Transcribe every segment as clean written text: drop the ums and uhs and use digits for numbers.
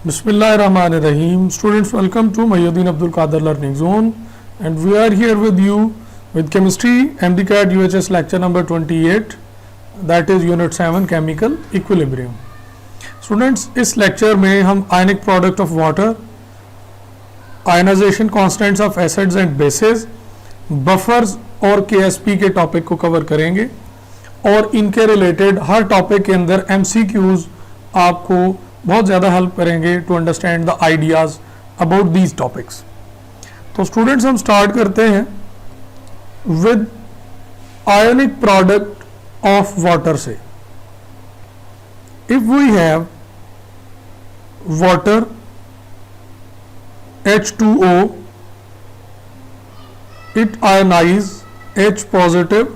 Bismillahirrahmanirrahim. Students, welcome to Mayuddin Abdul Qadir Learning Zone, and we are here with you with Chemistry MDCAT UHS lecture number 28, that is Unit 7 Chemical Equilibrium. Students, इस lecture में हम ionic product of water, ionization constants of acids and bases, buffers और KSP के topic को cover करेंगे और इनके related हर topic के अंदर MCQs आपको बहुत ज़्यादा हेल्प करेंगे to understand the ideas about these topics. तो स्टूडेंट्स, हम स्टार्ट करते हैं with ionic product of water से. If we have water H2O, it ionize H positive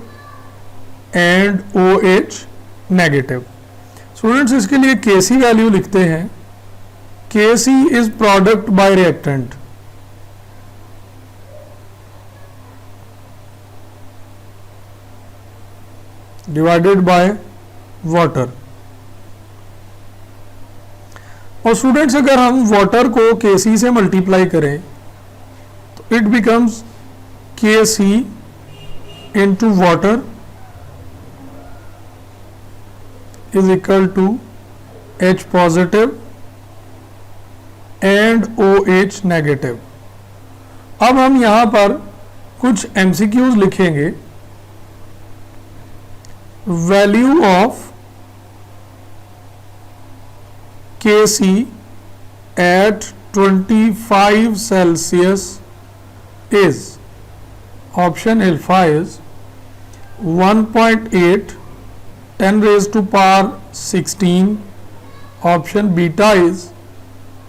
and OH negative. Students, इसके लिए Kc वैल्यू लिखते हैं. Kc is product by reactant. Divided by water. और स्टूडेंट्स, अगर हम वाटर को Kc से मल्टीप्लाई करें तो it becomes Kc into water is equal to H positive and OH negative. अब हम यहां पर कुछ MCQs लिखेंगे. Value of Kc at 25 Celsius is, option alpha is 1.8 10 raised to power 16. Option beta is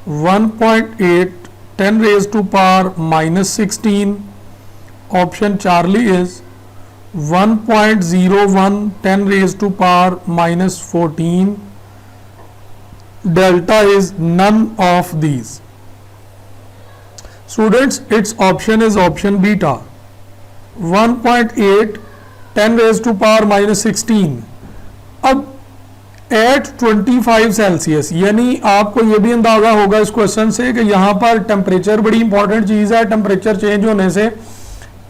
1.8 10 raised to power minus 16. Option Charlie is 1.01 10 raised to power minus 14. Delta is none of these. Students, its option is option beta. 1.8 10 raised to power minus 16. अब eight 25 Celsius, यानी आपको ये भी अंदाजा होगा इस question से कि यहाँ पर टेम्परेचर बड़ी इंपॉर्टेंट चीज़ है. टेम्परेचर चेंज होने से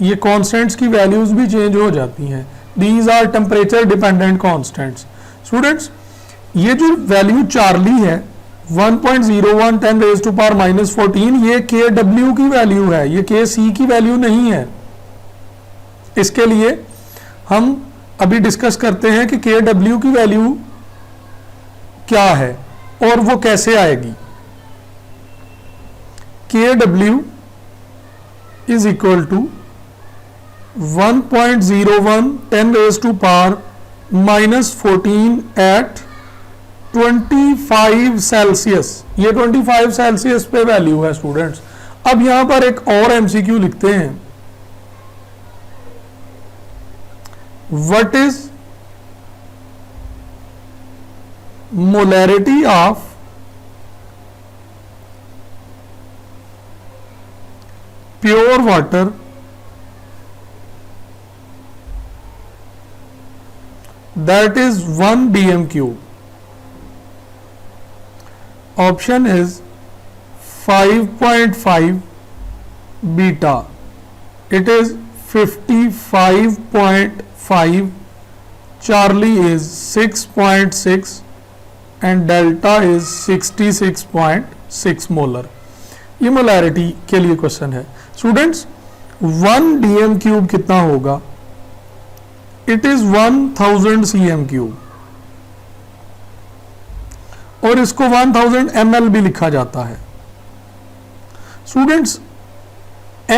ये कांस्टेंट्स की वैल्यूज भी चेंज हो जाती हैं. These are temperature dependent constants. Students, ये जो वैल्यू चार्ली है 1.01 10 रेज टू पावर माइनस 14, ये KW की वैल्यू है, ये KC की वैल्यू नहीं है. इसके लिए हम अभी डिस्कस करते हैं कि KW की वैल्यू क्या है और वो कैसे आएगी. KW is equal to 1.01 10 raise to power minus 14 at 25 Celsius. ये 25 सेल्सियस पे वैल्यू है स्टूडेंट्स. अब यहां पर एक और MCQ लिखते हैं. What is molarity of pure water that is 1 dm cube? Option is 5.5 beta. It is 55.5. Charlie is 6.6 and delta is 66.6 molar. ये मोलैरिटी के लिए क्वेश्चन है. स्टूडेंट्स, 1 dm क्यूब कितना होगा? इट इज 1000 cm क्यूब और इसको 1000 ml भी लिखा जाता है. Students,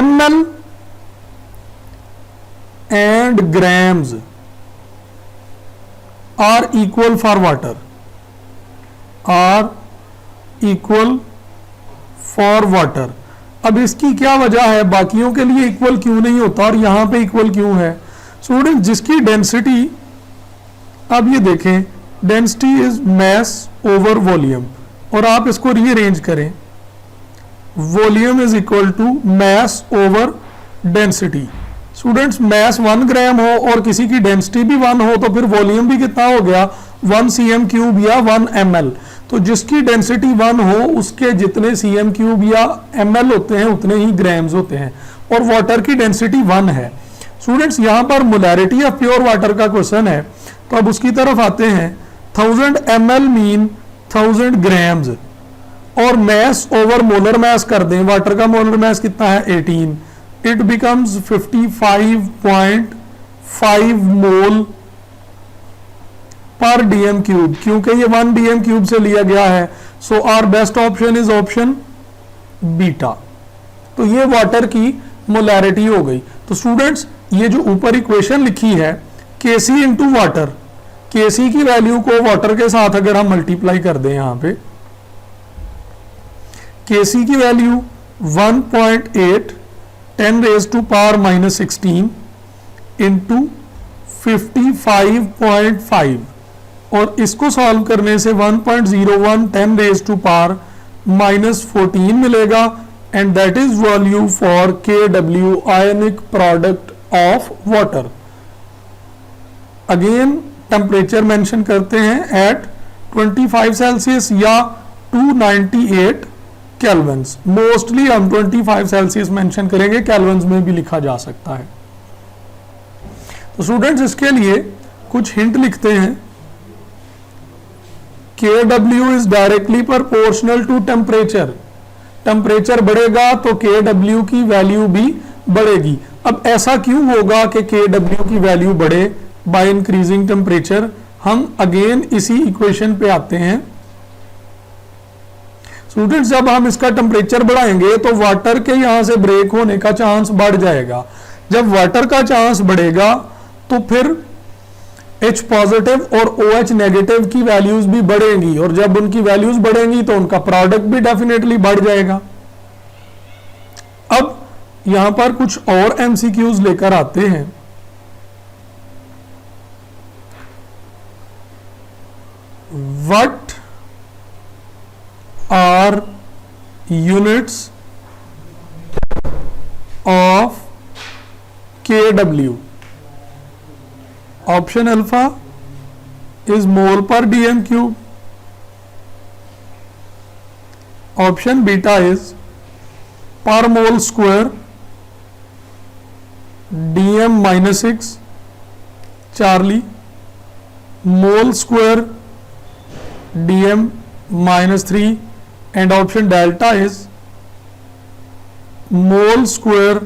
ml and grams are equal for water, are equal for water. अब इसकी क्या वजह है, बाकियों के लिए इक्वल क्यों नहीं होता और यहां पे इक्वल क्यों है? स्टूडेंट, जिसकी डेंसिटी, अब ये देखें, density is mass over volume, और आप इसको रीअरेंज करें, volume is equal to mass over density. Students, mass 1 gram हो और किसी की डेंसिटी भी 1 हो तो फिर वॉल्यूम भी कितना हो गया? 1 cm क्यूब या 1 ml. तो जिसकी डेंसिटी 1 हो उसके जितने cm क्यूब या ml होते हैं उतने ही ग्राम्स होते हैं, और वाटर की डेंसिटी 1 है। स्टूडेंट्स यहाँ पर मोलैरिटी ऑफ प्योर वाटर का क्वेश्चन है, तो अब उसकी तरफ आते हैं। 1000 ml मीन 1000 ग्राम्स, और मैस ओवर मोलर मैस कर दें, वाटर का मोलर मैस कितना है 18, it becomes 55.5 mole per DM cube, क्योंकि ये 1 डीएम क्यूब से लिया गया है। So our best option is option beta. तो ये वाटर की मोलैरिटी हो गई। तो स्टूडेंट्स ये जो ऊपर इक्वेशन लिखी है केसी इंटू वाटर, केसी की वैल्यू को वाटर के साथ अगर हम मल्टीप्लाई कर दें, यहां पे केसी की वैल्यू 1.8 10⁻⁻16 इंटू 55.5, और इसको सॉल्व करने से 1.01 10⁻⁻14 मिलेगा, and that is value for KW ionic product of water. Again temperature mention करते हैं एट 25 सेल्सियस या 298 केल्विन्स। मोस्टली हम 25 सेल्सियस मेंशन करेंगे, केल्विन्स में भी लिखा जा सकता है। तो स्टूडेंट्स इसके लिए कुछ हिंट लिखते हैं। KW is directly proportional to temperature, temperature बढ़ेगा तो KW की वैल्यू भी बढ़ेगी। अब ऐसा क्यों होगा कि KW की वैल्यू बढ़े बाय इंक्रीजिंग टेम्परेचर? हम अगेन इसी इक्वेशन पे आते हैं। स्टूडेंट्स जब हम इसका टेम्परेचर बढ़ाएंगे तो वाटर के यहां से ब्रेक होने का चांस बढ़ जाएगा। जब वाटर का चांस बढ़ेगा तो फिर H पॉजिटिव और OH नेगेटिव की वैल्यूज भी बढ़ेंगी, और जब उनकी वैल्यूज बढ़ेंगी तो उनका प्रोडक्ट भी डेफिनेटली बढ़ जाएगा। अब यहां पर कुछ और MCQs लेकर आते हैं। What are units of KW? Option alpha is mole per DM cube, option beta is per mole square DM -6 charlie, mole square DM -3, and option delta is mole square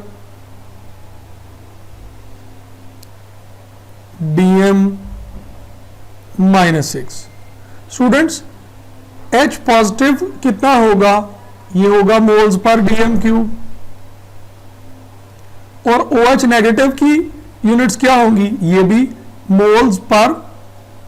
DM -6। Students H positive कितना होगा? ये होगा moles per DM cube, और OH negative की units क्या होंगी? ये भी मोल्स पर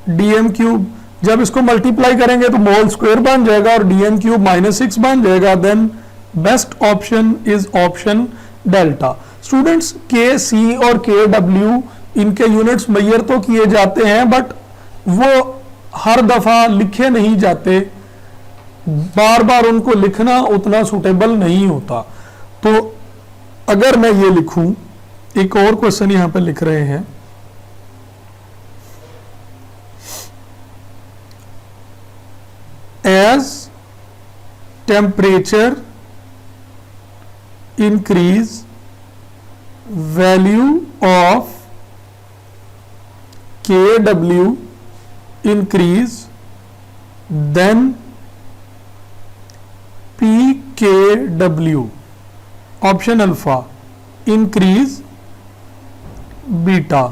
डीएम क्यूब। जब इसको मल्टीप्लाई करेंगे तो मोल स्क्वायर बन जाएगा और डीएम क्यूब -6 बन जाएगा। Then best option is option delta. Students KC और KW इनके यूनिट्स मेजर तो किए जाते हैं, बट वो हर दफा लिखे नहीं जाते, बार बार उनको लिखना उतना सुटेबल नहीं होता। तो अगर मैं ये लिखूं, एक और क्वेश्चन यहां पर लिख रहे हैं, as temperature increase value of KW increase, then PKW, option alpha increase, beta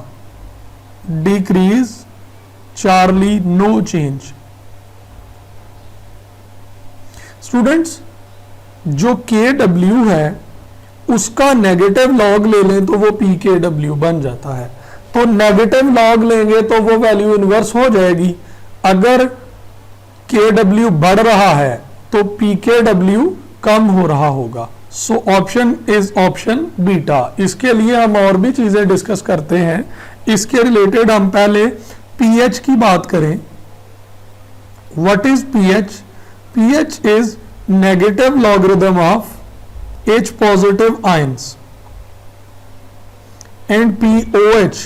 decrease, Charlie no change। Students जो KW है उसका नेगेटिव लॉग ले लें तो वो PKW बन जाता है। तो नेगेटिव लॉग लेंगे तो वो वैल्यू इनवर्स हो जाएगी। अगर KW बढ़ रहा है तो PKW कम हो रहा होगा। So option is option beta. इसके लिए हम और भी चीजें डिस्कस करते हैं। इसके रिलेटेड हम पहले pH की बात करें। What is pH? pH is negative logarithm of H positive ions, and POH,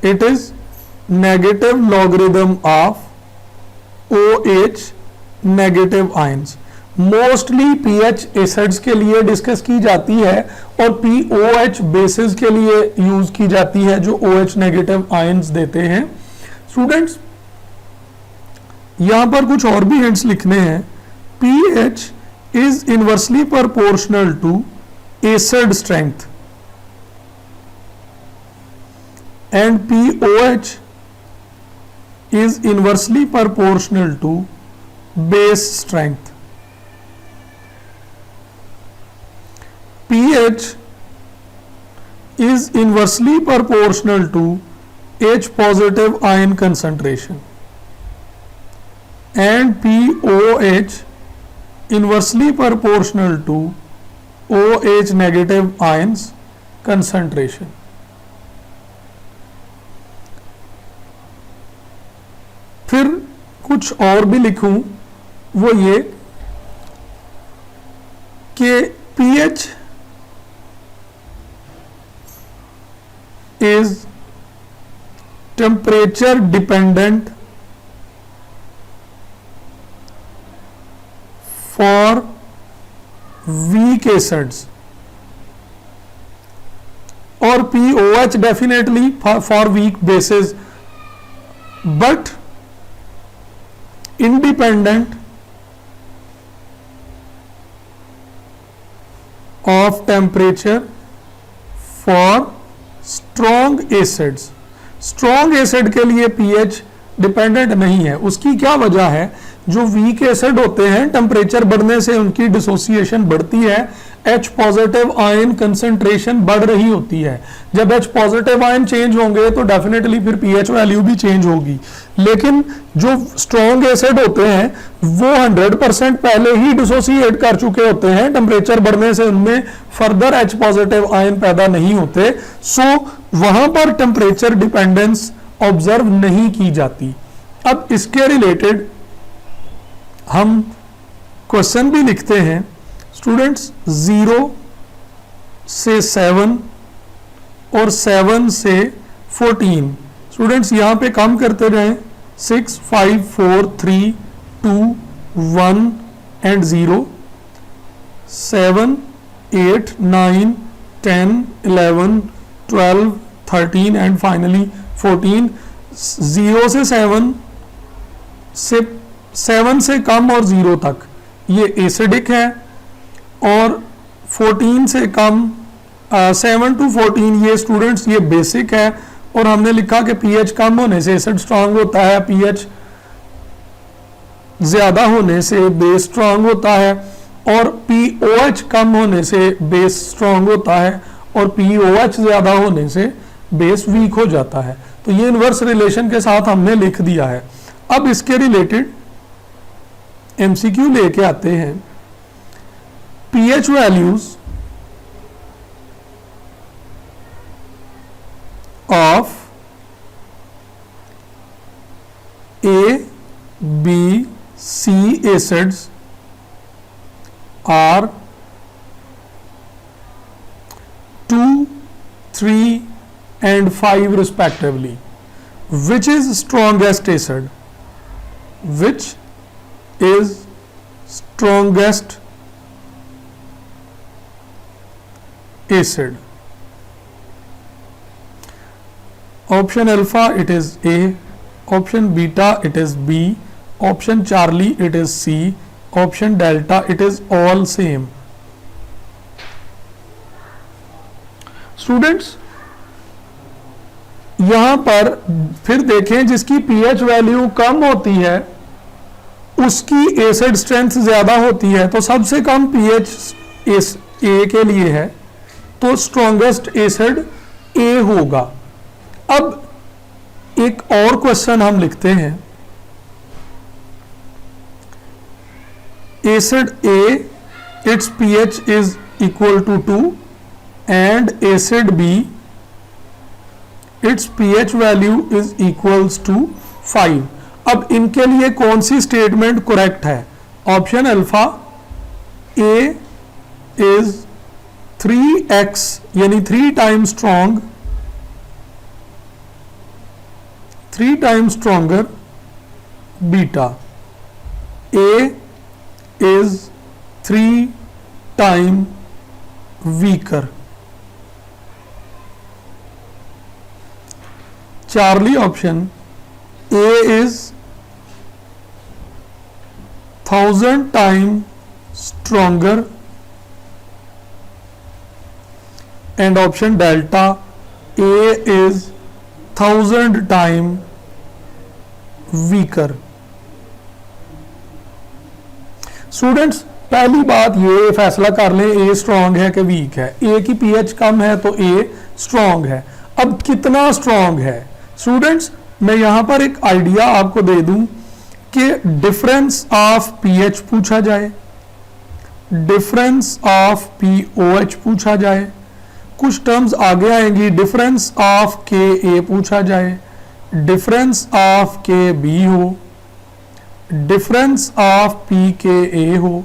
it is negative logarithm of OH negative ions. Mostly pH acids के लिए डिस्कस की जाती है और POH बेसिस के लिए यूज की जाती है जो OH नेगेटिव आयंस देते हैं। स्टूडेंट्स यहां पर कुछ और भी हिंट्स लिखने हैं। pH is inversely proportional to acid strength and POH is inversely proportional to base strength. pH is inversely proportional to H positive ion concentration and POH inversely proportional to OH negative ions concentration. फिर कुछ और भी लिखूं वो ये कि pH is temperature dependent for weak acids और POH definitely for weak bases but independent of temperature for strong acids. strong acid के लिए pH डिपेंडेंट नहीं है। उसकी क्या वजह है? जो वीक एसिड होते हैं टेम्परेचर बढ़ने से उनकी डिसोसिएशन बढ़ती है, H पॉजिटिव आयन कंसंट्रेशन बढ़ रही होती है। जब H पॉजिटिव आयन चेंज होंगे तो डेफिनेटली फिर pH वैल्यू भी चेंज होगी। लेकिन जो स्ट्रॉन्ग एसिड होते हैं वो 100% पहले ही डिसोसिएट कर चुके होते हैं, टेम्परेचर बढ़ने से उनमें फर्दर H पॉजिटिव आयन पैदा नहीं होते। सो वहां पर टेम्परेचर डिपेंडेंस ऑब्जर्व नहीं की जाती। अब इसके रिलेटेड हम क्वेश्चन भी लिखते हैं। स्टूडेंट्स 0 से 7 और 7 से 14, स्टूडेंट्स यहां पे काम करते रहें। 6 5 4 3 2 1 एंड 0, 7 8 9 10 11 12 13 एंड फाइनली 14। 0 से 7 से कम और 0 तक ये एसिडिक है और 14 से कम 7 to 14 ये स्टूडेंट्स ये बेसिक है। और हमने लिखा कि pH कम होने से एसिड स्ट्रांग होता है, pH ज्यादा होने से बेस स्ट्रांग होता है और POH कम होने से बेस स्ट्रांग होता है और POH ज्यादा होने से बेस वीक हो जाता है। तो ये इनवर्स रिलेशन के साथ हमने लिख दिया है। अब इसके रिलेटेड MCQ लेके आते हैं। pH values of A, B, C acids are 2, 3 and 5 respectively. Which is strongest acid? Which is strongest acid? Option alpha it is A, option beta it is B, option Charlie it is C, option delta it is all same. Students यहां पर फिर देखें जिसकी pH value कम होती है उसकी acid strength ज्यादा होती है, तो सबसे कम pH A के लिए है तो स्ट्रॉन्गेस्ट एसिड A होगा। अब एक और क्वेश्चन हम लिखते हैं। Acid A its pH is equal to 2 and acid B its pH value is equals to 5। अब इनके लिए कौन सी स्टेटमेंट करेक्ट है? Option alpha A is 3x यानी 3 times strong, 3 times stronger beta. A is 3 times weaker. Charlie option, A is 1000 times stronger, and option delta, A is 1000 times weaker. Students पहली बात ये फैसला कर लें ए स्ट्रांग है कि वीक है। ए की पीएच कम है तो ए स्ट्रांग है। अब कितना स्ट्रांग है स्टूडेंट्स, मैं यहां पर एक आइडिया आपको दे दूं कि डिफरेंस ऑफ पीएच पूछा जाए, डिफरेंस ऑफ पीओएच पूछा जाए, कुछ टर्म्स आगे आएंगी, डिफरेंस ऑफ के ए पूछा जाए, डिफरेंस ऑफ के बी हो, डिफरेंस ऑफ पी के ए हो,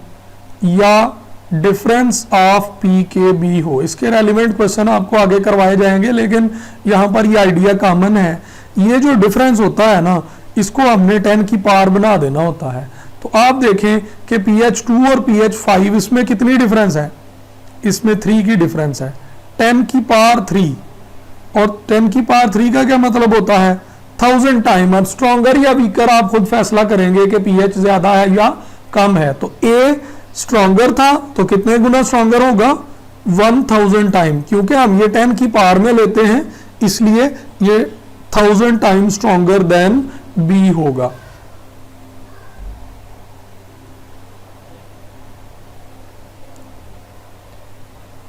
या डिफरेंस ऑफ पी के बी हो। इसके रेलिवेंट क्वेश्चन आपको आगे करवाए जाएंगे, लेकिन यहां पर ये आइडिया कॉमन है। ये जो डिफरेंस होता है ना, इसको हमने 10 की पावर बना देना होता है। तो आप देखें कि pH2 और pH5 इसमें कितनी डिफरेंस है, इसमें 3 की डिफरेंस है। 10 की पावर 3, और 10 की पावर 3 का क्या मतलब होता है, 1000 टाइम। अब स्ट्रॉन्गर या वीकर आप खुद फैसला करेंगे कि pH ज्यादा है या कम है। तो A स्ट्रॉन्गर था तो कितने गुना स्ट्रॉन्गर होगा, 1000 टाइम, क्योंकि हम ये 10 की पावर में लेते हैं इसलिए ये 1000 टाइम स्ट्रॉन्गर देन B होगा।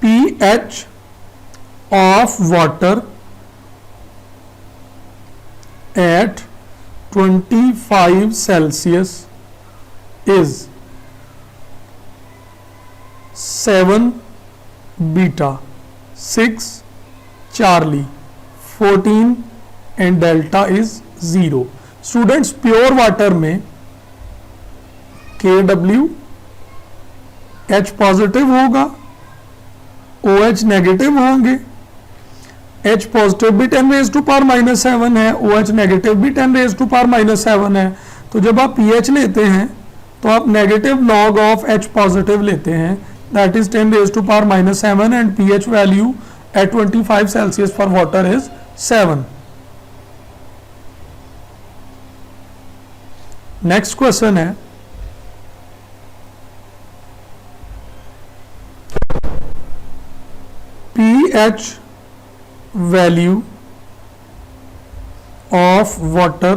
pH of water at 25 Celsius is 7 beta, 6 Charlie, 14 and delta is 0। Students pure water में KW H पॉजिटिव होगा, OH नेगेटिव होंगे। H पॉजिटिव भी 10⁻⁻⁷ है, OH नेगेटिव भी 10⁻⁻⁷ है। तो जब आप pH लेते हैं तो आप negative log of H positive लेते हैं, that is 10⁻⁷, and pH value at 25 Celsius for water is 7। Next question है, pH value of water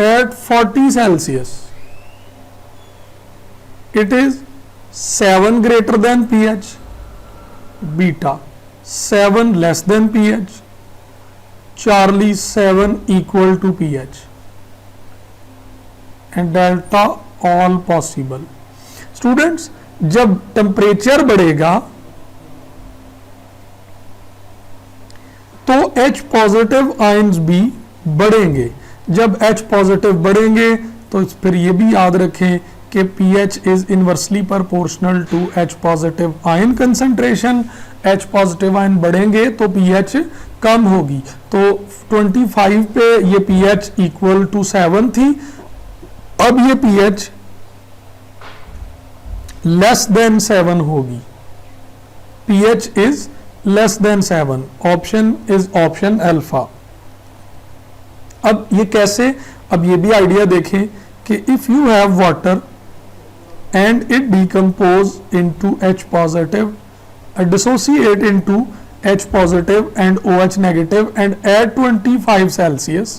at 40 Celsius, it is 7 greater than pH, beta 7 less than pH, Charlie 7 equal to pH, and delta all possible। Students जब temperature बढ़ेगा तो H positive ions भी बढ़ेंगे। जब H positive बढ़ेंगे तो फिर ये भी याद रखें कि pH is inversely proportional to H positive ion concentration. H positive ion बढ़ेंगे तो pH कम होगी। तो 25 पे ये pH इक्वल टू 7 थी, अब ये pH लेस देन 7 होगी। pH is less than 7, option is option alpha. अब ये कैसे, अब ये भी आइडिया देखें कि if you have water and it decompose into H positive, dissociate into H positive and OH negative, and at 25 Celsius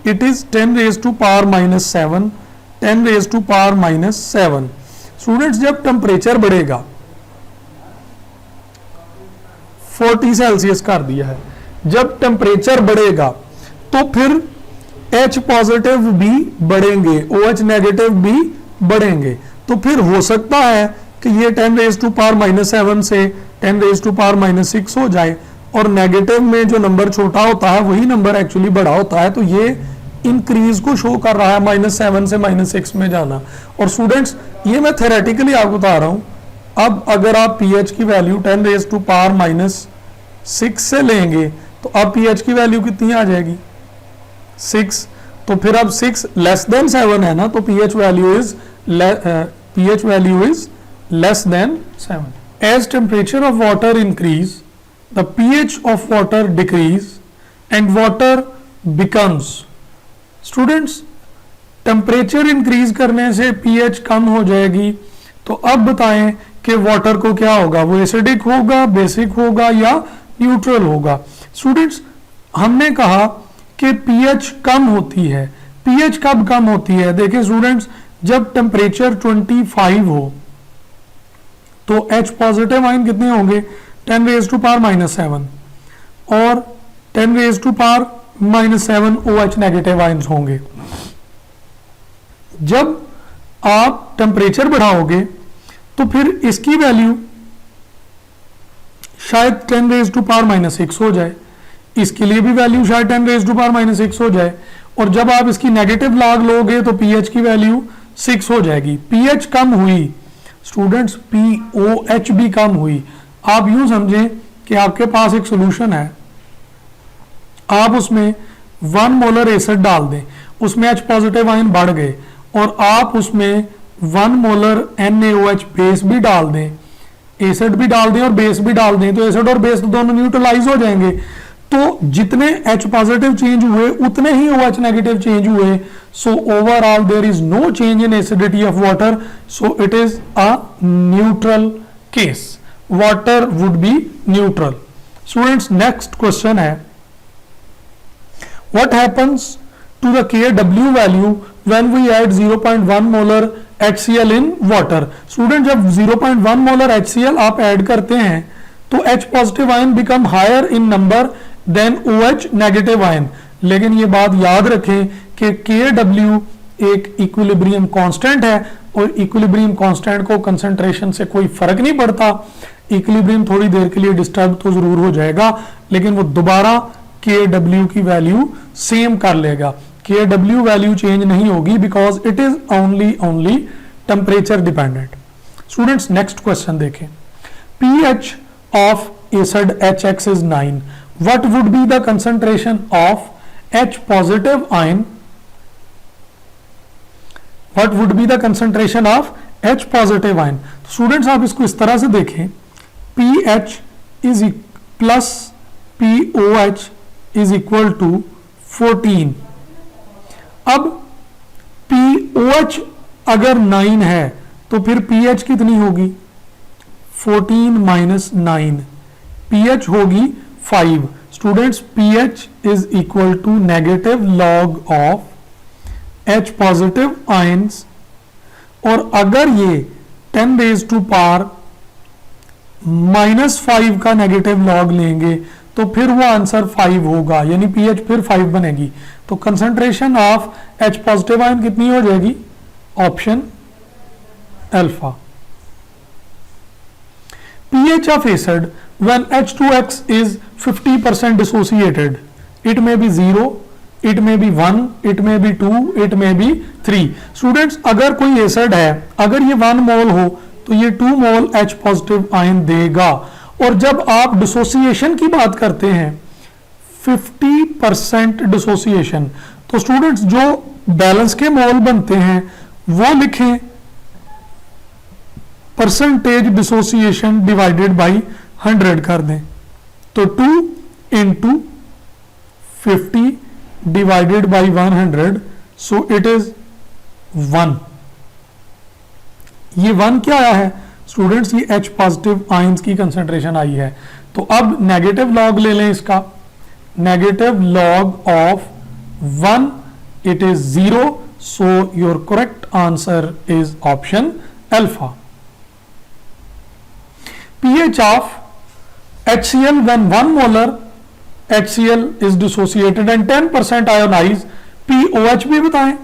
it is 10⁻⁻⁷, 10⁻⁻⁷। Students जब temperature बढ़ेगा, 40 सेल्सियस कर दिया है, जब टेम्परेचर बढ़ेगा तो फिर H पॉजिटिव भी बढ़ेंगे, OH नेगेटिव भी बढ़ेंगे। तो फिर हो सकता है कि ये 10⁻⁻⁷ से 10⁻⁻�6 हो जाए, और नेगेटिव में जो नंबर छोटा होता है वही नंबर एक्चुअली बड़ा होता है। तो ये इंक्रीज को शो कर रहा है, -7 से -6 में जाना। और स्टूडेंट्स ये मैं थेरेटिकली आपको बता रहा हूं। अब अगर आप pH की वैल्यू 10⁻⁻⁶ से लेंगे तो अब pH की वैल्यू कितनी आ जाएगी, 6, तो फिर अब 6 लेस देन 7 है ना, तो pH value is less than 7। As temperature of water increase the pH of water decrease and water becomes. Students, temperature increase करने से pH कम हो जाएगी, तो अब बताएं कि वाटर को क्या होगा, वो एसिडिक होगा, बेसिक होगा या न्यूट्रल होगा। स्टूडेंट्स, हमने कहा कि pH कम होती है। pH कब कम होती है? देखिए स्टूडेंट्स, जब टेम्परेचर 25 हो तो H पॉजिटिव आयन कितने होंगे? 10 raised to power -7 और 10 raised to power -7 OH negative ions होंगे। जब आप टेम्परेचर बढ़ाओगे तो फिर इसकी वैल्यू शायद 10 raised to power -6 हो जाए, इसके लिए भी वैल्यू शायद 10 raised to power -6 हो जाए, और जब आप इसकी नेगेटिव लॉग लोगे तो pH की वैल्यू 6 हो जाएगी। pH कम हुई स्टूडेंट्स, pOH भी कम हुई। आप यूं समझें कि आपके पास एक सोल्यूशन है, आप उसमें 1 मोलर एसिड डाल दें, उसमें H पॉजिटिव आयन बढ़ गए, और आप उसमें 1 मोलर NaOH बेस भी डाल दें, एसिड भी डाल दें और बेस भी डाल दें, तो एसिड और बेस तो दोनों न्यूट्रलाइज हो जाएंगे। तो जितने H पॉजिटिव चेंज हुए उतने ही OH नेगेटिव चेंज हुए। So overall there is no change in acidity of water, so it is a neutral case. Water would be neutral. Students, next question है, what happens to the Kw value when we add 0.1 molar HCl in water? Student, जब 0.1 molar HCl आप add करते हैं तो H positive ion become higher in number than OH negative ion. लेकिन ये बात याद रखें कि Kw एक इक्विलिब्रियम कांस्टेंट है, और इक्विलिब्रियम कांस्टेंट को कंसंट्रेशन से कोई फर्क नहीं पड़ता। इक्विलिब्रियम थोड़ी देर के लिए डिस्टर्ब तो जरूर हो जाएगा, लेकिन वो दोबारा Kw की वैल्यू सेम कर लेगा। Kw वैल्यू चेंज नहीं होगी because it is only temperature dependent. Students, next question देखें, pH of acid HX is 9. What would be the concentration of H positive ion? What would be the concentration of H positive ion? Students, आप इसको इस तरह से देखें, pH is plus pOH is equal to 14। अब pOH अगर 9 है तो फिर pH कितनी होगी? 14 minus 9, pH होगी 5। Students, pH is equal to negative log of H positive ions, और अगर ये 10 raised to power -5 का नेगेटिव लॉग लेंगे तो फिर वो आंसर 5 होगा, यानी pH फिर 5 बनेगी। तो concentration of H positive ion कितनी हो जाएगी? Option alpha. pH of acid when H2X is 50% dissociated, it may be 0, it may be 1, it may be 2, it may be 3। Students, अगर कोई एसिड है, अगर ये 1 मोल हो तो ये 2 मोल H पॉजिटिव आयन देगा, और जब आप डिसोसिएशन की बात करते हैं 50% डिसोसिएशन, तो स्टूडेंट्स जो बैलेंस के मोल बनते हैं वो लिखें परसेंटेज डिसोसिएशन डिवाइडेड बाय 100 कर दें, तो 2 into 50 divided by 100, so it is 1। ये 1 क्या आया है स्टूडेंट्स? ये H पॉजिटिव आयंस की कंसंट्रेशन आई है। तो अब नेगेटिव लॉग ले लें इसका, negative log of 1, it is 0, so your correct answer is option alpha. pH of HCl when 1 molar HCl is dissociated and 10% ionized, pOH भी बताएं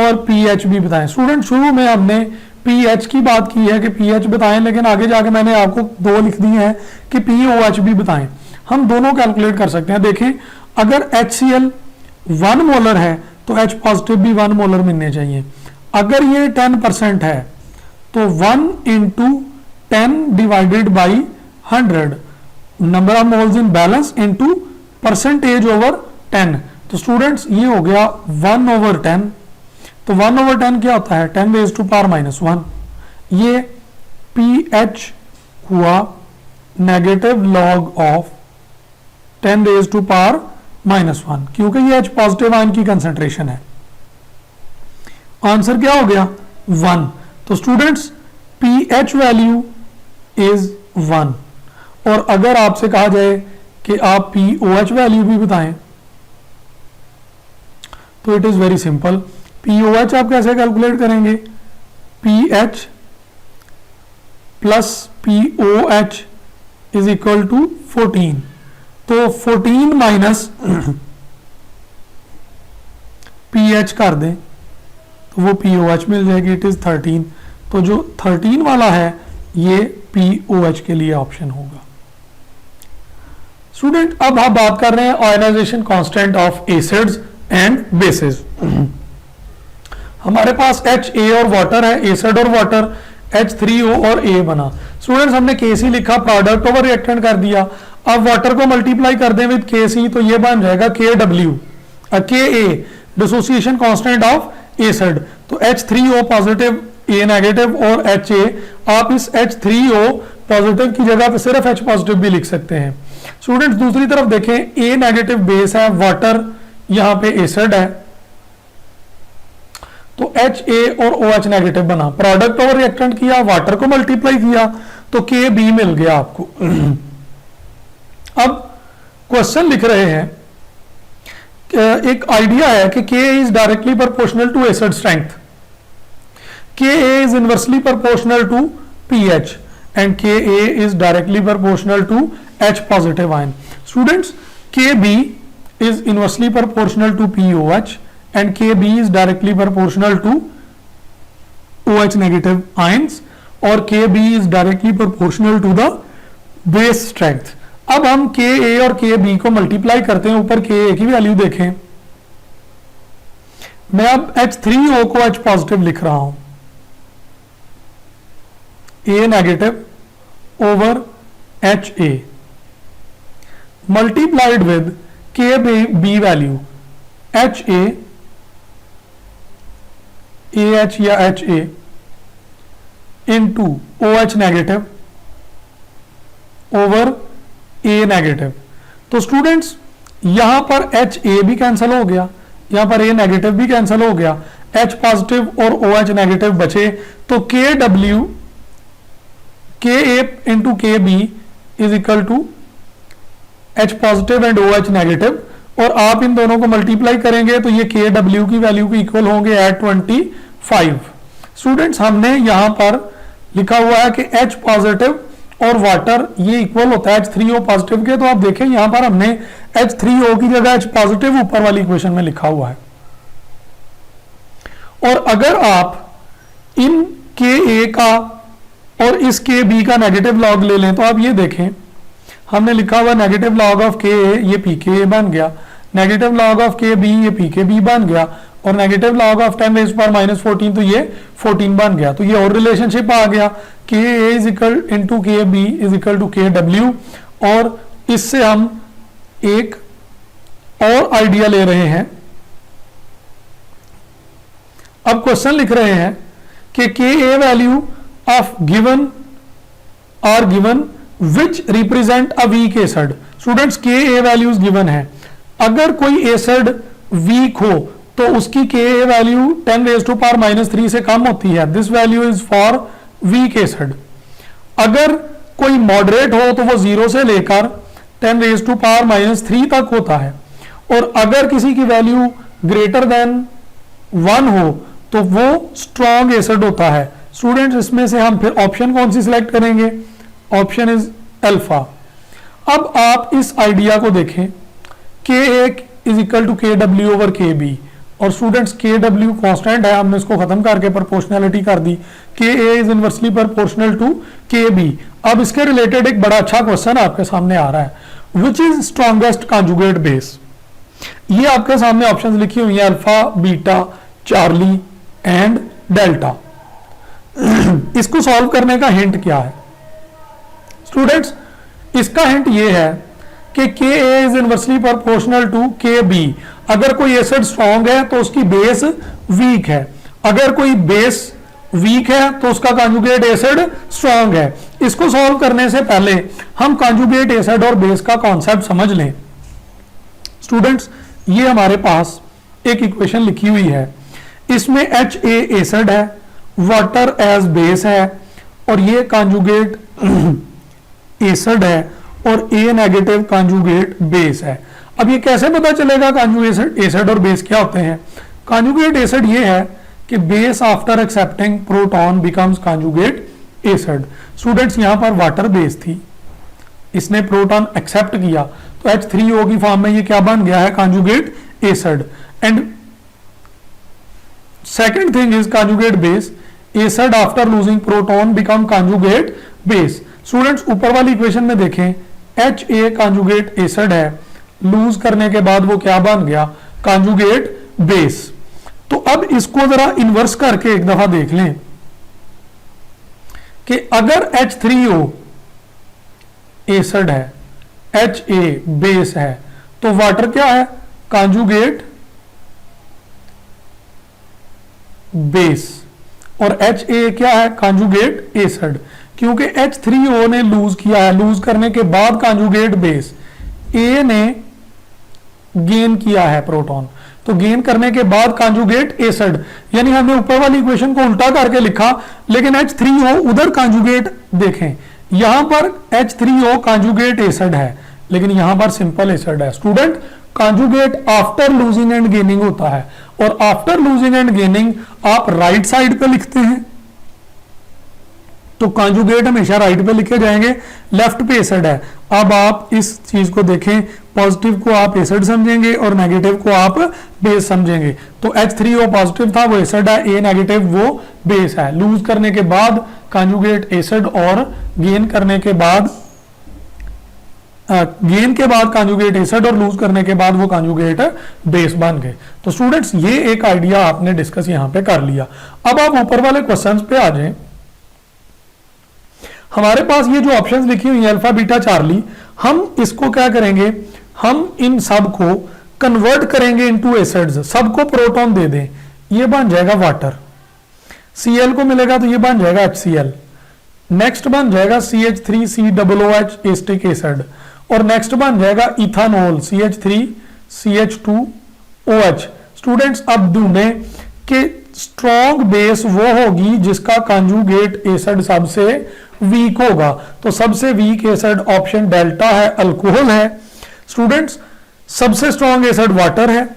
और pH भी बताएं। स्टूडेंट, शुरू में हमने pH की बात की है कि pH बताएं, लेकिन आगे जाके मैंने आपको 2 लिख दिए हैं कि pOH भी बताएं। हम दोनों कैलकुलेट कर सकते हैं। देखें, अगर HCl 1 मोलर है तो H पॉजिटिव भी 1 मोलर मिलने चाहिए। अगर ये 10% है तो 1 into 10 divided by 100, number of moles in balance into percentage over 10, तो स्टूडेंट्स ये हो गया 1/10, तो 1/10 क्या होता है 10 रेज टू पावर -1, ये pH हुआ negative log of 10 raise to power -1, क्योंकि ये H पॉजिटिव आयन की कंसेंट्रेशन है। आंसर क्या हो गया 1, तो स्टूडेंट्स pH वैल्यू इज 1। और अगर आपसे कहा जाए कि आप pOH वैल्यू भी बताएं तो it is very simple. pOH आप कैसे कैलकुलेट करेंगे, pH plus pOH is equal to 14, तो 14 माइनस pH कर दें तो वो pOH मिल जाएगी, इट इज 13, तो जो 13 वाला है ये pOH के लिए ऑप्शन होगा। स्टूडेंट अब हम बात कर रहे हैं ionization constant of acids and bases. हमारे पास HA और वाटर है, एसिड और वाटर, H3O और A बना। स्टूडेंट्स हमने KC लिखा, प्रोडक्ट ओवर रिएक्टेंट कर दिया। अब वाटर को मल्टीप्लाई कर दें विद KC तो ये बन जाएगा KW, KA dissociation constant of acid, तो H3O पॉजिटिव A नेगेटिव और HA, आप इस H3O पॉजिटिव की जगह पे सिर्फ H पॉजिटिव भी लिख सकते हैं। स्टूडेंट्स दूसरी तरफ देखें, A नेगेटिव बेस है, वाटर यहां पे एसिड है, तो HA और OH नेगेटिव बना, प्रोडक्ट ओवर रिएक्टेंट किया, वाटर को मल्टीप्लाई किया तो KB मिल गया आपको। अब क्वेश्चन लिख रहे हैं, एक आइडिया है कि Ka is directly proportional to acid strength, Ka is inversely proportional to pH and Ka is directly proportional to H positive ion. Students, Kb is inversely proportional to pOH and Kb is directly proportional to OH negative ions और Kb is directly proportional to the base strength. अब हम Ka और Kb को multiply करते हैं, ऊपर Ka की value देखें, मैं अब H3O को H पॉजिटिव लिख रहा हूं, A negative over HA multiplied with KB value HA AH या HA into OH negative over A negative. तो स्टूडेंट्स यहां पर HA भी कैंसिल हो गया, यहां पर A नेगेटिव भी कैंसिल हो गया, H पॉजिटिव और OH नेगेटिव बचे, तो KW Ka into KB is equal to H positive and OH negative, और आप इन दोनों को मल्टीप्लाई करेंगे तो ये KW की वैल्यू के इक्वल होंगे एट 25। स्टूडेंट्स हमने यहां पर लिखा हुआ है कि H पॉजिटिव और वाटर ये इक्वल होता है H3O पॉजिटिव के, तो आप देखें यहां पर हमने H3O की जगह H पॉजिटिव ऊपर वाली इक्वेशन में लिखा हुआ है। और अगर आप इन Ka का और इस Kb का नेगेटिव लॉग ले लें तो आप ये देखें, हमने लिखा हुआ नेगेटिव लॉग ऑफ Ka ये pKa बन गया, नेगेटिव लॉग ऑफ Kb ये pKb बन गया, और negative log of 10 rays power -14 तो ये 14 बन गया। तो ये और रिलेशनशिप आ गया, Ka is equal into Kb is equal to Kw, और इससे हम एक और आइडिया ले रहे हैं। अब क्वेश्चन लिख रहे हैं कि Ka value of given are given which represent a weak acid. Students Ka values given है, अगर कोई एसिड वीक हो तो उसकी Ka value 10 raise to power -3 से कम होती है, this value is for weak acid. अगर कोई मॉडरेट हो तो वो 0 से लेकर 10 रेज़ टू पावर -3 तक होता है, और अगर किसी की वैल्यू ग्रेटर देन 1 हो तो वो स्ट्रॉन्ग एसिड होता है। स्टूडेंट्स इसमें से हम फिर ऑप्शन कौन सी सिलेक्ट करेंगे, ऑप्शन इज अल्फा। अब आप इस आइडिया को देखें, Ka is equal to KW over KB, और स्टूडेंट्स KW कांस्टेंट है, हमने इसको खत्म करके प्रोपोर्शनैलिटी कर दी, Ka is inversely proportional to KB। अब इसके रिलेटेड एक बड़ा अच्छा क्वेश्चन आपके सामने आ रहा है, which is strongest conjugate base. ये आपके सामने ऑप्शंस लिखी हुई है, alpha, beta, Charlie and delta. इसको सॉल्व करने का हिंट क्या है स्टूडेंट्स, इसका हिंट ये है कि Ka is inversely proportional to Kb। अगर कोई एसिड स्ट्रॉन्ग है तो उसकी बेस वीक है, अगर कोई बेस वीक है तो उसका कॉन्जुगेट एसिड स्ट्रॉन्ग है। इसको सॉल्व करने से पहले हम कॉन्जुगेट एसिड और बेस का कॉन्सेप्ट समझ लें। स्टूडेंट्स, ये हमारे पास एक इक्वेशन लिखी हुई है, इसमें Ha एसिड है, वाटर एज बेस है, और ये कॉन्जुगेट एसिड है और A नेगेटिव कॉन्जुगेट बेस है। अब ये कैसे पता चलेगा कॉन्जुगेट एसिड और बेस क्या होते हैं? कॉन्जुगेट एसिड ये है कि base after accepting proton becomes conjugate acid. Students, यहां पर वाटर बेस थी, इसने प्रोटॉन एक्सेप्ट किया तो H3O की फॉर्म में ये क्या बन गया है? Conjugate acid. And second thing is conjugate base, acid after losing proton become conjugate base. Students, ऊपर वाली इक्वेशन में देखें, Ha कॉन्जुगेट एसिड है, लूज करने के बाद वो क्या बन गया? Conjugate base. तो अब इसको जरा इन्वर्स करके एक दफा देख लें कि अगर H3O एसिड है, Ha बेस है, तो वाटर क्या है? Conjugate base. और Ha क्या है? Conjugate acid. क्योंकि H3O ने लूज किया है, लूज करने के बाद कॉन्जुगेट बेस, A ने गेन किया है प्रोटॉन, तो गेन करने के बाद कॉन्जुगेट एसिड। यानी हमने ऊपर वाली इक्वेशन को उल्टा करके लिखा, लेकिन H3O उधर कॉन्जुगेट देखें, यहां पर H3O कॉन्जुगेट एसिड है, लेकिन यहां पर सिंपल एसिड है। Student, conjugate after losing and gaining होता है, और आफ्टर लूजिंग एंड गेनिंग आप राइट साइड पे लिखते हैं, तो कॉन्जुगेट हमेशा राइट पे लिखे जाएंगे, लेफ्ट पे एसिड है। अब आप इस चीज को देखें, पॉजिटिव को आप एसिड समझेंगे और नेगेटिव को आप बेस समझेंगे। तो H3O पॉजिटिव था, वो एसिड है, A नेगेटिव वो बेस है। लूज करने के बाद कॉन्जुगेट एसिड और गेन करने के बाद कॉन्जुगेट एसिड और लूज करने के बाद वो कॉन्जुगेट बेस बन गए। तो स्टूडेंट्स, ये एक आइडिया आपने डिस्कस यहां पे कर लिया। अब आप ऊपर वाले क्वेश्चंस पे आ जाएं। हमारे पास ये जो ऑप्शंस लिखी हुई है अल्फा बीटा चार्ली, हम इसको क्या करेंगे? हम इन सब को कन्वर्ट करेंगे इनटू एसिड्स, सबको प्रोटॉन दे दें, ये बन जाएगा वाटर। Cl को मिलेगा तो ये बन जाएगा HCl। नेक्स्ट बन जाएगा CH3COOH एस्टिक एसिड, और नेक्स्ट बन जाएगा इथानॉल CH3CH2OH। स्टूडेंट्स, अब ढूंढें कि स्ट्रॉन्ग बेस वो होगी जिसका कॉन्जुगेट एसिड सबसे वीक होगा। तो सबसे वीक एसिड ऑप्शन डेल्टा है, अल्कोहल है। स्टूडेंट्स, सबसे स्ट्रॉन्ग एसिड वाटर है,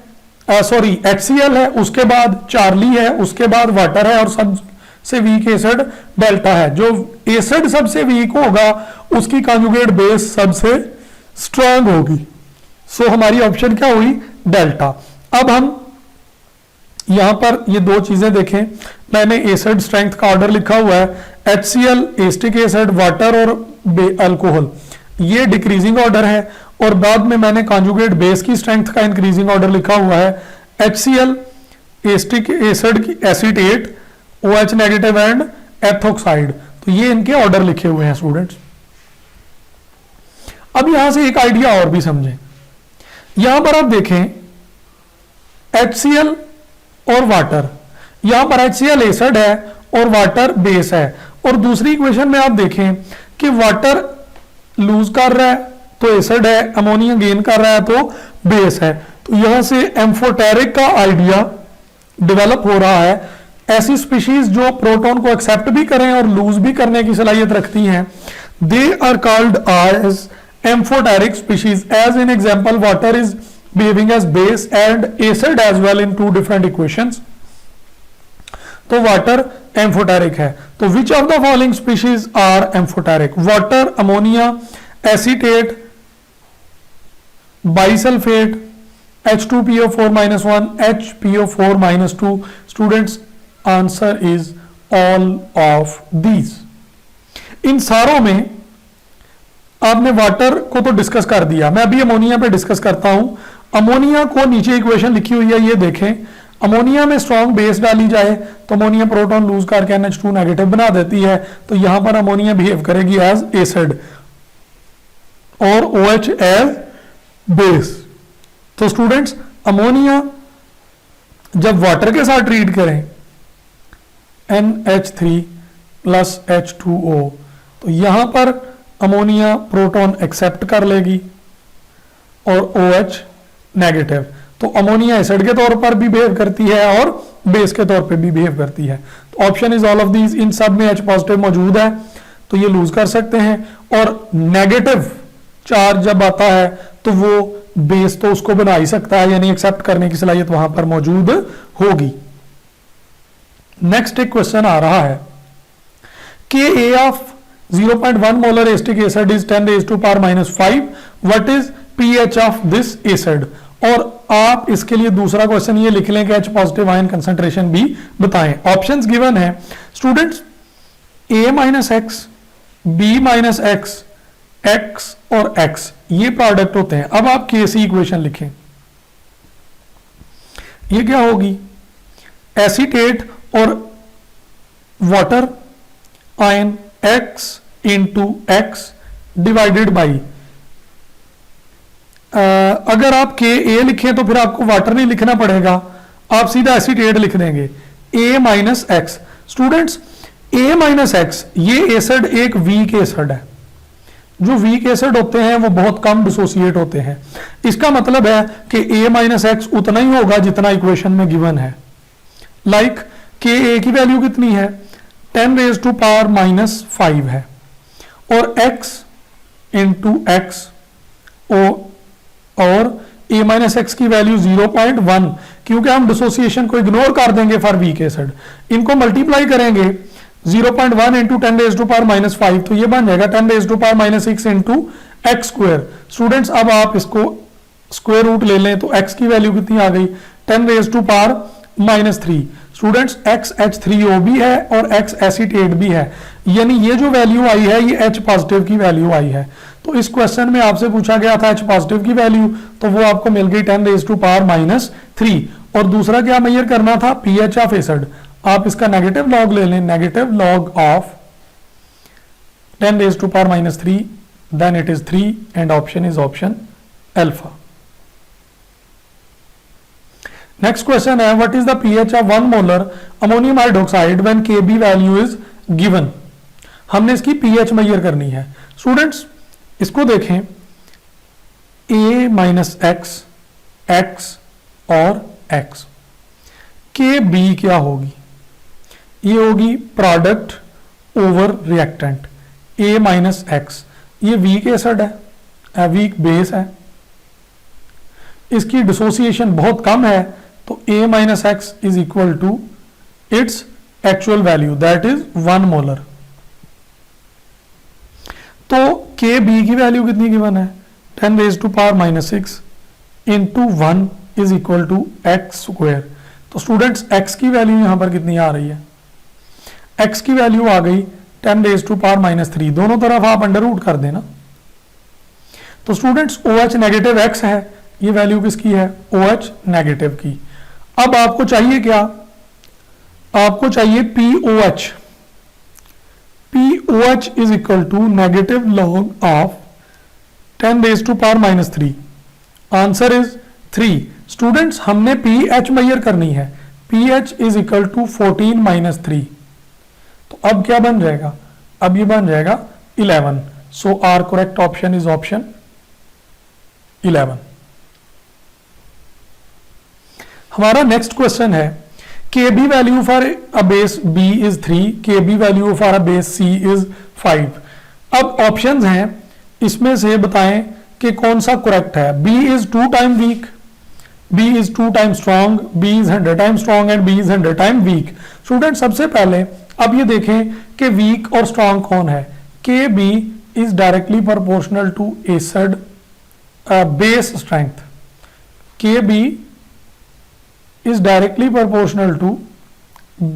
सॉरी HCl है, उसके बाद चार्ली है, उसके बाद वाटर है, और सबसे वीक एसिड डेल्टा है। जो एसिड सबसे वीक होगा उसकी कॉन्जुगेट बेस सबसे स्ट्रॉन्ग होगी। सो हमारी ऑप्शन क्या हुई? डेल्टा। अब हम यहां पर ये दो चीजें देखें, मैंने एसिड स्ट्रेंथ का ऑर्डर लिखा हुआ है, HCl एस्टिक एसिड, वाटर और अल्कोहल, ये डिक्रीजिंग ऑर्डर है, और बाद में मैंने कॉन्जुगेट बेस की स्ट्रेंथ का इंक्रीजिंग ऑर्डर लिखा हुआ है, HCl एस्टिक एसिड की acetate, OH negative and ethoxide. तो ये इनके ऑर्डर लिखे हुए हैं स्टूडेंट्स। अब यहां से एक आइडिया और भी समझें। यहां पर आप देखें HCl और वाटर, यहां पर HCl एसिड है और वाटर बेस है, और दूसरी इक्वेशन में आप देखें कि वाटर लूज कर रहा है तो एसिड है, अमोनिया गेन कर रहा है तो बेस है। तो यहां से एम्फोटेरिक का आइडिया डेवलप हो रहा है। ऐसी स्पीशीज जो प्रोटॉन को एक्सेप्ट भी करें और लूज भी करने की सलाहियत रखती हैं, they are called as amphoteric species. As in example, water is behaving as base and acid as well in two different equations. तो वाटर एम्फोटेरिक है। तो which of the following species are amphoteric? Water, ammonia, acetate, bisulphate, H2PO4-1, HPO4-2. Students, answer is all of these. इन सारों में आपने water को तो discuss कर दिया, मैं अभी अमोनिया पे डिस्कस करता हूं। अमोनिया को नीचे इक्वेशन लिखी हुई है, ये देखें। अमोनिया में स्ट्रॉन्ग बेस डाली जाए तो अमोनिया प्रोटॉन लूज करके NH2 नेगेटिव बना देती है, तो यहां पर अमोनिया बिहेव करेगी एज एसिड और OH एज बेस। तो स्टूडेंट्स अमोनिया जब वाटर के साथ ट्रीट करें NH3 प्लस H2O, तो यहां पर अमोनिया प्रोटॉन एक्सेप्ट कर लेगी और OH नेगेटिव। तो अमोनिया एसिड के तौर पर भी बिहेव करती है और बेस के तौर पे भी बिहेव करती है। तो option is all of these, इन सब में H पॉजिटिव मौजूद है तो ये लूज कर सकते हैं। और नेगेटिव चार्ज जब आता है तो वो बेस तो उसको बना ही सकता है, यानी एक्सेप्ट करने की सलाहियत वहां पर मौजूद होगी। नेक्स्ट एक क्वेश्चन आ रहा है Ka of 0.1 molar acetic acid is 10 raised to power -5, what is pH of this acid. और आप इसके लिए दूसरा क्वेश्चन ये लिख लें कि H पॉजिटिव आयन कंसंट्रेशन भी बताएं। ऑप्शंस गिवन है स्टूडेंट्स, A-X, B-X, X और X ये प्रोडक्ट होते हैं। अब आप Kc इक्वेशन लिखें, ये क्या होगी, एसीटेट और water ion X into X divided by, अगर आप Ka लिखें तो फिर आपको वाटर नहीं लिखना पड़ेगा, आप सीधा एसीटेट लिख देंगे A-X। स्टूडेंट्स A-X ये एसिड एक वीक एसिड है। जो वीक एसिड होते हैं वो बहुत कम डिसोसिएट होते हैं। इसका मतलब है कि A-X उतना ही होगा जितना इक्वेशन में गिवन है। लाइक Ka की वैल्यू कितनी है, 10 raised to power -5 है और X इंटू X और A-X की वैल्यू 0.1, क्योंकि हम डिसोसिएशन को इग्नोर कर देंगे फॉर वीक एसिड। इनको मल्टीप्लाई करेंगे 0.1 इंटू 10 raised to power -5, तो ये बन जाएगा 10 raised to power -6 into x square. Students अब आप इसको स्क्वायर रूट ले लें तो x की वैल्यू कितनी आ गई, 10 raised to power -3। Students X H3O भी है और X एसीटेट भी है, यानी ये जो वैल्यू आई है ये H पॉजिटिव की वैल्यू आई है। तो इस क्वेश्चन में आपसे पूछा गया था H पॉजिटिव की वैल्यू, तो वो आपको मिल गई 10 raised to power -3। और दूसरा क्या मेजर करना था, pH ऑफ एसिड। आप इसका नेगेटिव लॉग ले लें, negative log of 10 raised to power -3, then it is 3 and option is option alpha. Next question है what is the pH of 1 molar ammonium hydroxide when Kb value is given. हमने इसकी pH measure करनी है। Students इसको देखें, A-X, X और X, Kb क्या होगी, ये होगी प्रोडक्ट ओवर रिएक्टेंट। A-X ये वीक एसिड है, वीक बेस है, इसकी डिसोसिएशन बहुत कम है, तो A-X is equal to its actual value that is 1 molar. तो Kb की वैल्यू कितनी गिवन है, 10 raised to power -6 into 1 is equal to x square. तो स्टूडेंट्स x की वैल्यू यहां पर कितनी आ रही है, x की वैल्यू आ गई 10 raised to power -3, दोनों तरफ आप अंडर रूट कर देना। तो स्टूडेंट्स OH नेगेटिव X है, ये वैल्यू किसकी है, OH नेगेटिव की। अब आपको चाहिए क्या, आपको चाहिए POH। POH is equal to negative log of 10 raised to power -3, answer is 3। Students हमने pH मेजर करनी है, pH इज इक्वल टू 14 - 3, तो अब क्या बन जाएगा, अब ये बन जाएगा 11। So our correct option is option 11। हमारा नेक्स्ट क्वेश्चन है Kb value for a base B is 3, Kb value for a base C is 5। अब ऑप्शंस हैं, इसमें से बताएं कि कौन सा करेक्ट है। B is 2 time weak, B is 2 time strong, B is 100 time strong and B is 100 time weak. Student सबसे पहले अब ये देखें कि वीक और स्ट्रॉन्ग कौन है। Kb is directly proportional to acid base strength, Kb is directly proportional to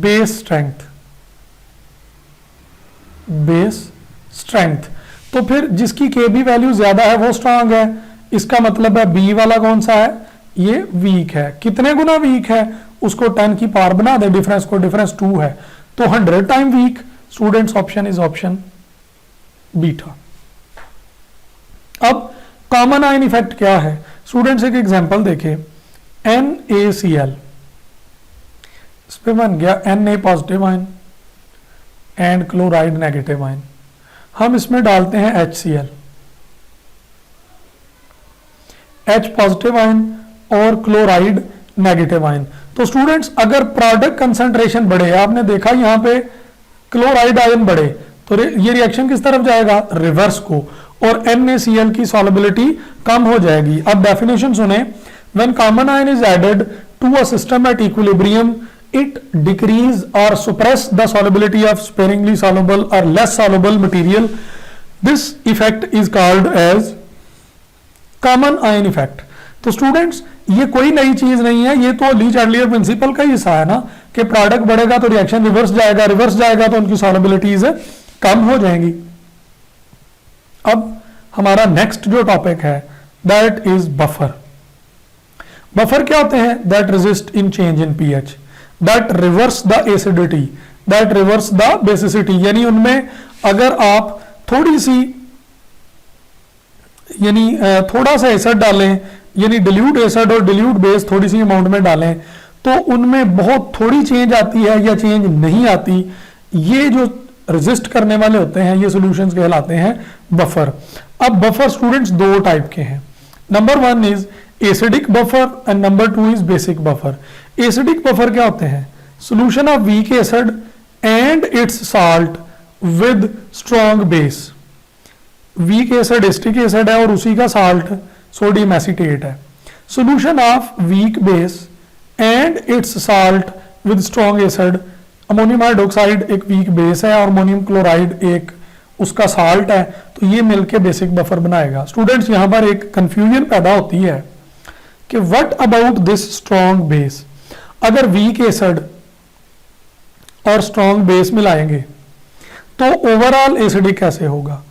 base strength। तो फिर जिसकी Kb वैल्यू ज्यादा है वो स्ट्रांग है, इसका मतलब है B वाला कौन सा है, ये वीक है। कितने गुना वीक है, उसको 10 की पावर बना दे, डिफरेंस को, डिफरेंस 2 है, तो 100 time weak. Students option is option beta. अब कॉमन आयन इफेक्ट क्या है? स्टूडेंट्स एक एग्जांपल देखें, NaCl, इस पे बन गया Na positive ion and chloride negative ion. हम इसमें डालते हैं HCl, H पॉजिटिव आयन और क्लोराइड नेगेटिव आयन। तो स्टूडेंट्स अगर प्रोडक्ट कंसंट्रेशन बढ़े, आपने देखा यहां पे क्लोराइड आयन बढ़े, तो ये रिएक्शन किस तरफ जाएगा? रिवर्स को, और NaCl की सॉल्युबिलिटी कम हो जाएगी। अब डेफिनेशन सुने, when common ion is added to a system at equilibrium it decrease or suppress the solubility of sparingly soluble or less soluble material. This effect is called as common ion effect. तो students ये कोई नई चीज नहीं है, ये तो Leach earlier principal का हिस्सा है ना, कि प्रोडक्ट बढ़ेगा तो रिएक्शन रिवर्स जाएगा, रिवर्स जाएगा तो उनकी सॉल्युबिलिटीज कम हो जाएंगी। अब हमारा नेक्स्ट जो टॉपिक है दैट इज बफर। बफर क्या होते हैं? That resist in change in pH, that reverse the acidity, that reverse the basicity। यानी उनमें अगर आप थोड़ी सी यानी थोड़ा सा एसिड डालें, यानी डिल्यूट एसिड और डिल्यूट बेस थोड़ी सी अमाउंट में डालें, तो उनमें बहुत थोड़ी चेंज आती है या चेंज नहीं आती। ये जो रेजिस्ट करने वाले होते हैं ये सॉल्यूशंस कहलाते हैं बफर। अब बफर स्टूडेंट्स दो टाइप के हैं, number one is acidic buffer and number two is basic buffer. Acidic buffer क्या होते हैं? Solution of weak acid and it's salt with strong base. Weak acid acetic acid है और उसी का साल्ट सोडियम एसीटेट है। Solution of weak base and it's salt with strong acid, ammonium hydroxide एक week base है और ammonium chloride एक उसका साल्ट है, तो ये मिलके बेसिक बफर बनाएगा। स्टूडेंट्स यहां पर एक कंफ्यूजन पैदा होती है कि what about this strong base. अगर वीक एसिड और स्ट्रॉन्ग बेस मिलाएंगे तो ओवरऑल एसिडिक कैसे होगा?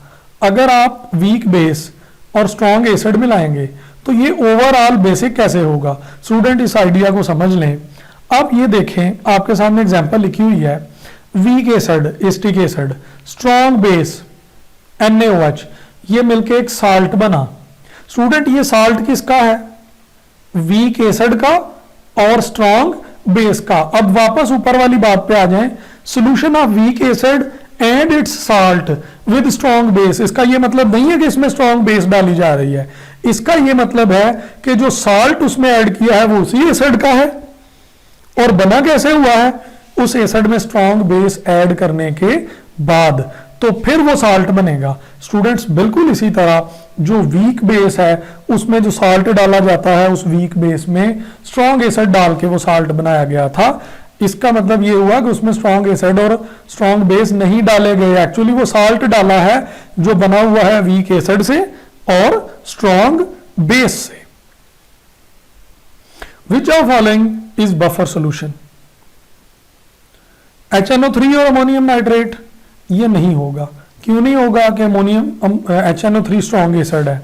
अगर आप वीक बेस और स्ट्रॉन्ग एसिड मिलाएंगे तो ये ओवरऑल बेसिक कैसे होगा? स्टूडेंट इस आइडिया को समझ लें। अब ये देखें, आपके सामने एग्जांपल लिखी हुई है, weak acid acetic acid, strong base NaOH, ये मिलके एक साल्ट बना। स्टूडेंट ये साल्ट किसका है? वीक एसिड का और स्ट्रॉन्ग बेस का। अब वापस ऊपर वाली बात पे आ जाएं, solution of weak acid and it's salt with strong base. इसका ये मतलब नहीं है कि इसमें स्ट्रॉन्ग बेस डाली जा रही है, इसका ये मतलब है कि जो साल्ट उसमें ऐड किया है वो उसी एसिड का है, और बना कैसे हुआ है? उस एसिड में स्ट्रॉन्ग बेस ऐड करने के बाद, तो फिर वो साल्ट बनेगा। स्टूडेंट्स बिल्कुल इसी तरह जो वीक बेस है उसमें जो साल्ट डाला जाता है, उस वीक बेस में स्ट्रॉन्ग एसिड डाल के वो साल्ट बनाया गया था। इसका मतलब ये हुआ कि उसमें स्ट्रॉन्ग एसिड और स्ट्रॉन्ग बेस नहीं डाले गए, एक्चुअली वो साल्ट डाला है जो बना हुआ है वीक एसिड से और स्ट्रॉन्ग बेस से। Which of following is buffer solution? HNO3 और अमोनियम नाइट्रेट ये नहीं होगा। क्यों नहीं होगा? कि अमोनियम HNO3 स्ट्रॉन्ग एसिड है।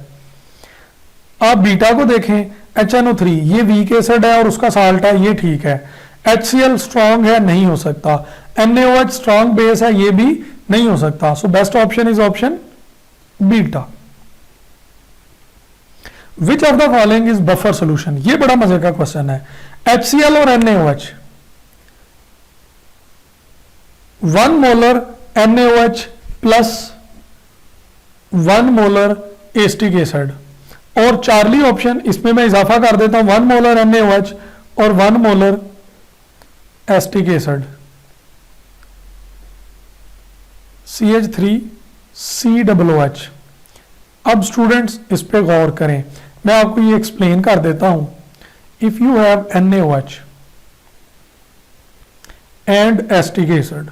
आप बीटा को देखें, HNO3 ये वीक एसिड है और उसका साल्ट है, ये ठीक है। HCl स्ट्रॉन्ग है, नहीं हो सकता। NaOH स्ट्रॉन्ग बेस है, ये भी नहीं हो सकता। सो best option is option beta. Which of the following is buffer solution? ये बड़ा मजे का क्वेश्चन है। HCl और NaOH, 1 molar NaOH plus 1 molar acetic acid, और चार्ली ऑप्शन इसमें मैं इजाफा कर देता हूं, 1 मोलर NaOH और 1 मोलर एसिटिक एसिड, CH3COOH। अब स्टूडेंट्स इस पे गौर करें, मैं आपको ये एक्सप्लेन कर देता हूं। If you have NaOH and acetic acid,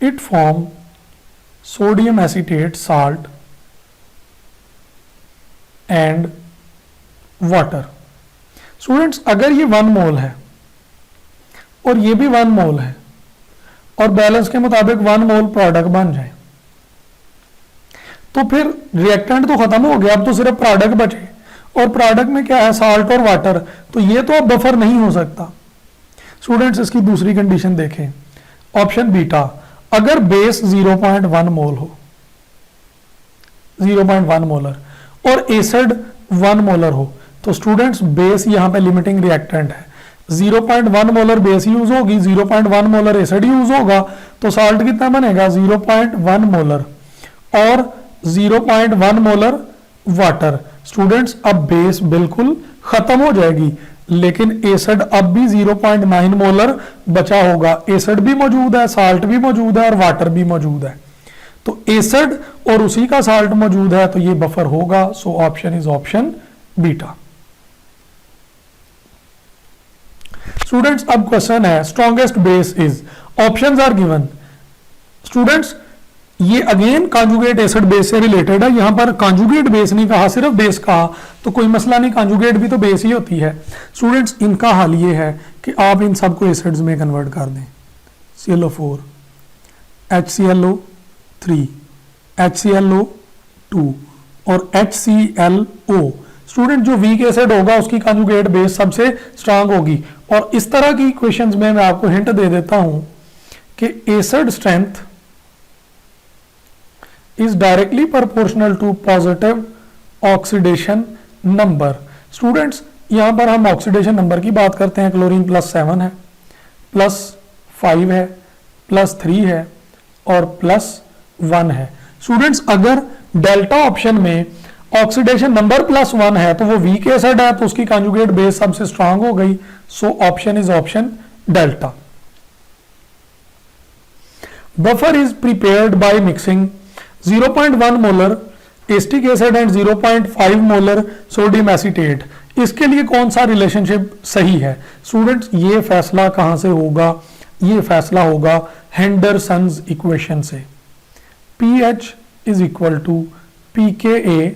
it form sodium acetate salt and water। Students अगर ये 1 मोल है और ये भी 1 मोल है और बैलेंस के मुताबिक 1 मोल प्रोडक्ट बन जाए, तो फिर रिएक्टेंट तो खत्म हो गया, अब तो सिर्फ प्रोडक्ट बचे, और प्रोडक्ट में क्या है? साल्ट और वाटर। तो ये तो अब बफर नहीं हो सकता। स्टूडेंट्स इसकी दूसरी कंडीशन देखें, ऑप्शन बीटा। अगर बेस 0.1 मोल हो, 0.1 मोलर और एसिड 1 मोलर हो तो स्टूडेंट्स बेस यहाँ पे लिमिटिंग रिएक्टेंट है, 0.1 मोलर बेस यूज होगी, 0.1 मोलर एसिड यूज होगा, तो साल्ट कितना बनेगा 0.1 मोलर और 0.1 मोलर वाटर। स्टूडेंट्स अब बेस बिल्कुल खत्म हो जाएगी, लेकिन एसिड अब भी 0.9 मोलर बचा होगा। एसिड भी मौजूद है, साल्ट भी मौजूद है और वाटर भी मौजूद है, तो एसिड और उसी का साल्ट मौजूद है, तो ये बफर होगा। So option is option beta. Students अब क्वेश्चन है strongest base is, options are given. Students ये अगेन कॉन्जुगेट एसिड बेस से रिलेटेड है, यहां पर कॉन्जुगेट बेस नहीं कहा, सिर्फ बेस कहा तो कोई मसला नहीं, कॉन्जुगेट भी तो बेस ही होती है। स्टूडेंट्स इनका हल ये है कि आप इन सबको एसिड्स में कन्वर्ट कर दें, ClO4 HClO3 HClO2 और HClO। स्टूडेंट जो वीक एसिड होगा उसकी कॉन्जुगेट बेस सबसे स्ट्रांग होगी, और इस तरह की क्वेश्चंस में मैं आपको हिंट दे देता हूं कि acid strength is directly proportional to positive oxidation number। Students यहां पर हम ऑक्सीडेशन नंबर की बात करते हैं, क्लोरीन +7 है, +5 है, +3 है और +1 है। स्टूडेंट्स अगर डेल्टा ऑप्शन में ऑक्सीडेशन नंबर +1 है तो वो वीक एसिड है, तो उसकी कॉन्जुगेट बेस सबसे स्ट्रांग हो गई। सो option is option delta. Buffer is prepared by mixing 0.1 molar acetic acid and 0.5 molar sodium acetate. इसके लिए कौन सा रिलेशनशिप सही है? स्टूडेंट्स ये फैसला कहां से होगा? ये फैसला होगा हेंडरसन्स इक्वेशन से। pH is equal to pKa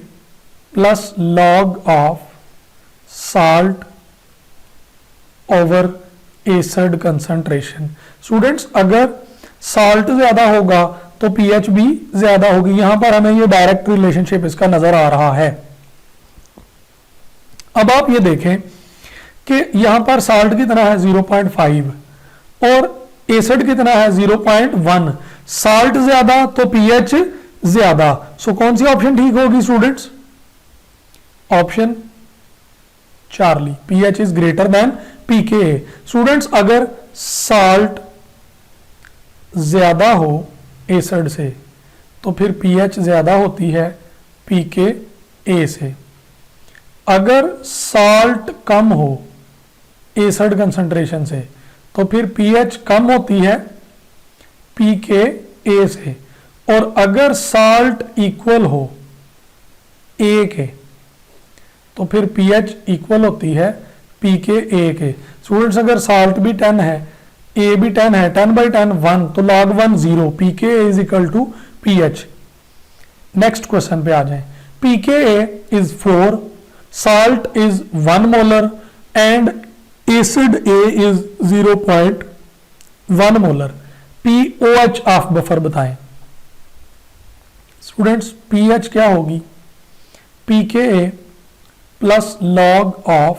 plus log of salt over acid concentration. Students अगर साल्ट ज्यादा होगा तो pH भी ज्यादा होगी, यहां पर हमें ये डायरेक्ट रिलेशनशिप इसका नजर आ रहा है। अब आप ये देखें कि यहां पर साल्ट कितना है 0.5 और एसिड कितना है 0.1। साल्ट ज्यादा तो pH ज्यादा, सो कौन सी ऑप्शन ठीक होगी students? Option Charlie, pH is greater than pKa। Students अगर साल्ट ज्यादा हो एसिड से तो फिर pH ज्यादा होती है pKa से। अगर साल्ट कम हो एसिड कंसंट्रेशन से तो फिर pH कम होती है pKa से, और अगर साल्ट इक्वल हो A के तो फिर pH इक्वल होती है pKa के। स्टूडेंट्स अगर साल्ट भी 10 है, A भी 10 है, 10/10 1, तो log 1 0, pKa is equal to pH। Next question पे आ जाए। pKa is 4, salt is 1 molar and acid A is 0.1 molar. pOH of buffer बताएं। स्टूडेंट्स pH क्या होगी? pKa plus log of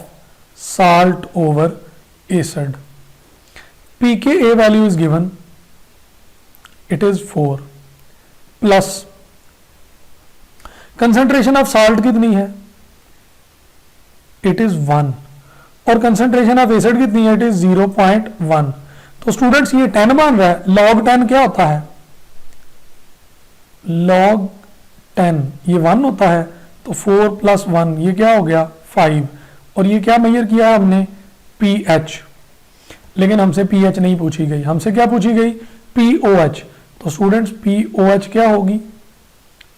salt over acid. pKa value is given, it is 4 plus concentration of salt कितनी है? It is 1 और concentration of acid कितनी है? It is 0.1। तो students ये 10 मान रहा है, log 10 क्या होता है? log 10 ये 1 होता है, तो 4 + 1 ये क्या हो गया 5, और ये क्या मेजर किया हमने? pH। लेकिन हमसे pH नहीं पूछी गई, हमसे क्या पूछी गई? pOH। तो स्टूडेंट्स pOH क्या होगी?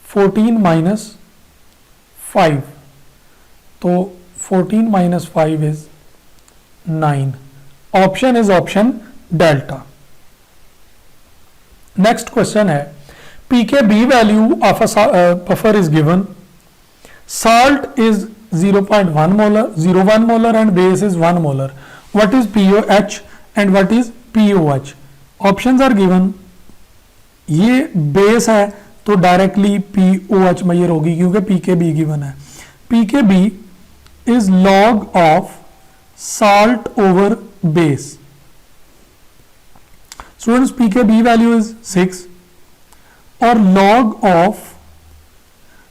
14 - 5, तो 14 - 5 is 9। Option is option delta. Next question है pKb value of a buffer is given. Salt is 0.1 molar, 0.1 molar and base is 1 molar. What is pOH and what is pOH? Options are given। ये base है तो directly pOH major होगी क्योंकि pKb given है। pKb is log of salt over base। Students pKb value is 6 और log of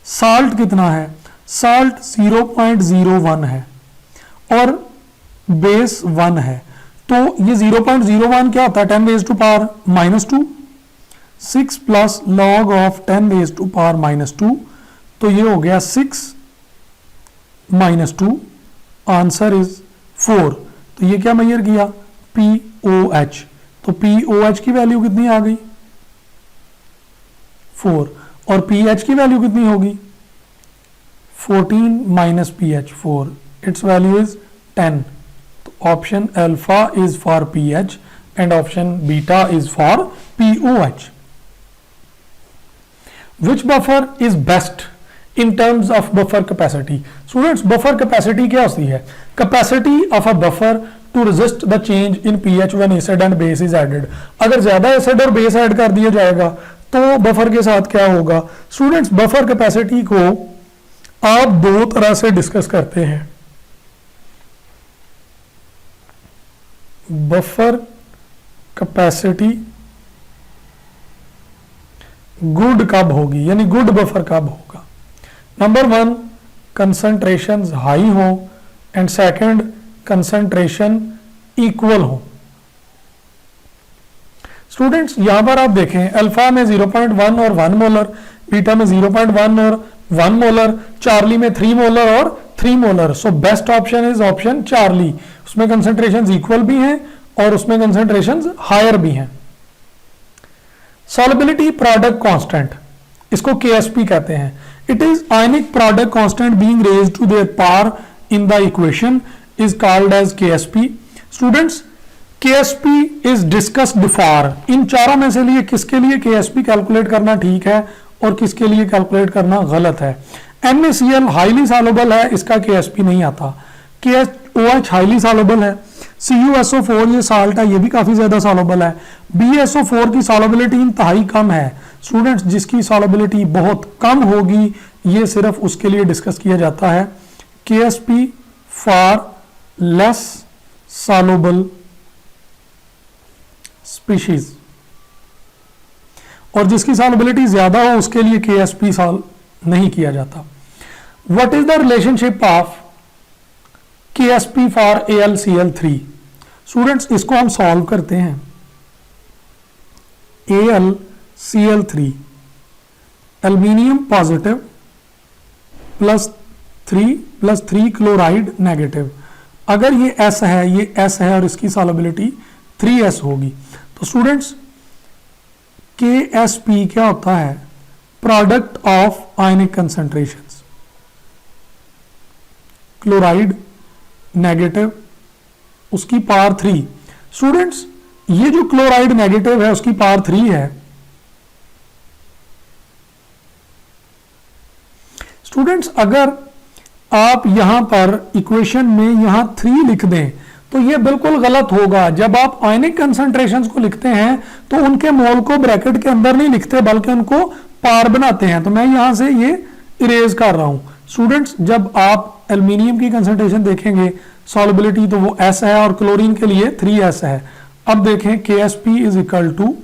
salt कितना है, salt 0.01 है और बेस 1 है, तो ये 0.01 क्या होता है, 10 raise to power -2, 6 plus log of 10 raise to power -2, तो ये हो गया 6 -2, आंसर इज 4। तो ये क्या मेजर किया, POH, तो POH की वैल्यू कितनी आ गई 4 और pH की वैल्यू कितनी होगी 14 minus pH 4, its value is 10। तो option alpha is for pH and option beta is for POH। Which buffer is best in terms of buffer capacity. Students buffer capacity क्या होती है, capacity of a buffer to resist the change in pH when acid and base is added. अगर ज्यादा acid और base add कर दिया जाएगा तो बफर के साथ क्या होगा। स्टूडेंट्स बफर कैपेसिटी को आप दो तरह से डिस्कस करते हैं। बफर कैपेसिटी गुड कब होगी, यानी गुड बफर कब होगा। नंबर 1 कंसंट्रेशन हाई हो एंड सेकंड कंसंट्रेशन इक्वल हो। स्टूडेंट्स यहां पर आप देखें अल्फा में 0.1 और 1 मोलर, बीटा में 0.1 और 1 मोलर, चार्ली में 3 मोलर और 3 molar. So best option is option charlie, उसमें कंसंट्रेशन इक्वल भी हैं और उसमें कंसंट्रेशन हायर भी हैं। सॉल्युबिलिटी प्रोडक्ट कांस्टेंट, इसको KSP कहते हैं। It is ionic product constant being raised to their power in the equation is called as KSP। Students KSP is discussed before. इन चारों में से लिए किसके लिए KSP कैलकुलेट करना ठीक है और किसके लिए कैलकुलेट करना गलत है। NaCl हाईली सॉल्युबल है, इसका KSP नहीं आता। KOH हाईली सॉल्युबल है। CuSO4 ये साल्ट है, ये भी काफी ज्यादा सॉल्युबल है। BSO4 की सॉल्युबिलिटी इंतहाई कम है। स्टूडेंट्स जिसकी सॉल्युबिलिटी बहुत कम होगी ये सिर्फ उसके लिए डिस्कस किया जाता है। KSP for less soluble species, और जिसकी सॉल्युबिलिटी ज्यादा हो उसके लिए KSP सॉल्व नहीं किया जाता। What is the relationship of KSP for AlCl3। Students इसको हम सॉल्व करते हैं। AlCl3 aluminium positive plus 3 chloride negative. अगर ये S है, ये S है और इसकी सॉल्युबिलिटी 3S होगी। तो स्टूडेंट्स KSP क्या होता है, product of ionic concentrations. Chloride negative उसकी पावर 3। स्टूडेंट्स ये जो क्लोराइड नेगेटिव है उसकी पावर 3 है। स्टूडेंट्स अगर आप यहां पर इक्वेशन में यहां 3 लिख दें तो ये बिल्कुल गलत होगा। जब आप आयनिक कंसंट्रेशंस को लिखते हैं तो उनके मोल को ब्रैकेट के अंदर नहीं लिखते बल्कि उनको पार बनाते हैं। तो मैं यहां से ये इरेज कर रहा हूं। स्टूडेंट्स जब आप एल्यूमिनियम की कंसंट्रेशन देखेंगे सॉल्युबिलिटी तो वो S है और क्लोरीन के लिए 3S है। अब देखें KSP is equal to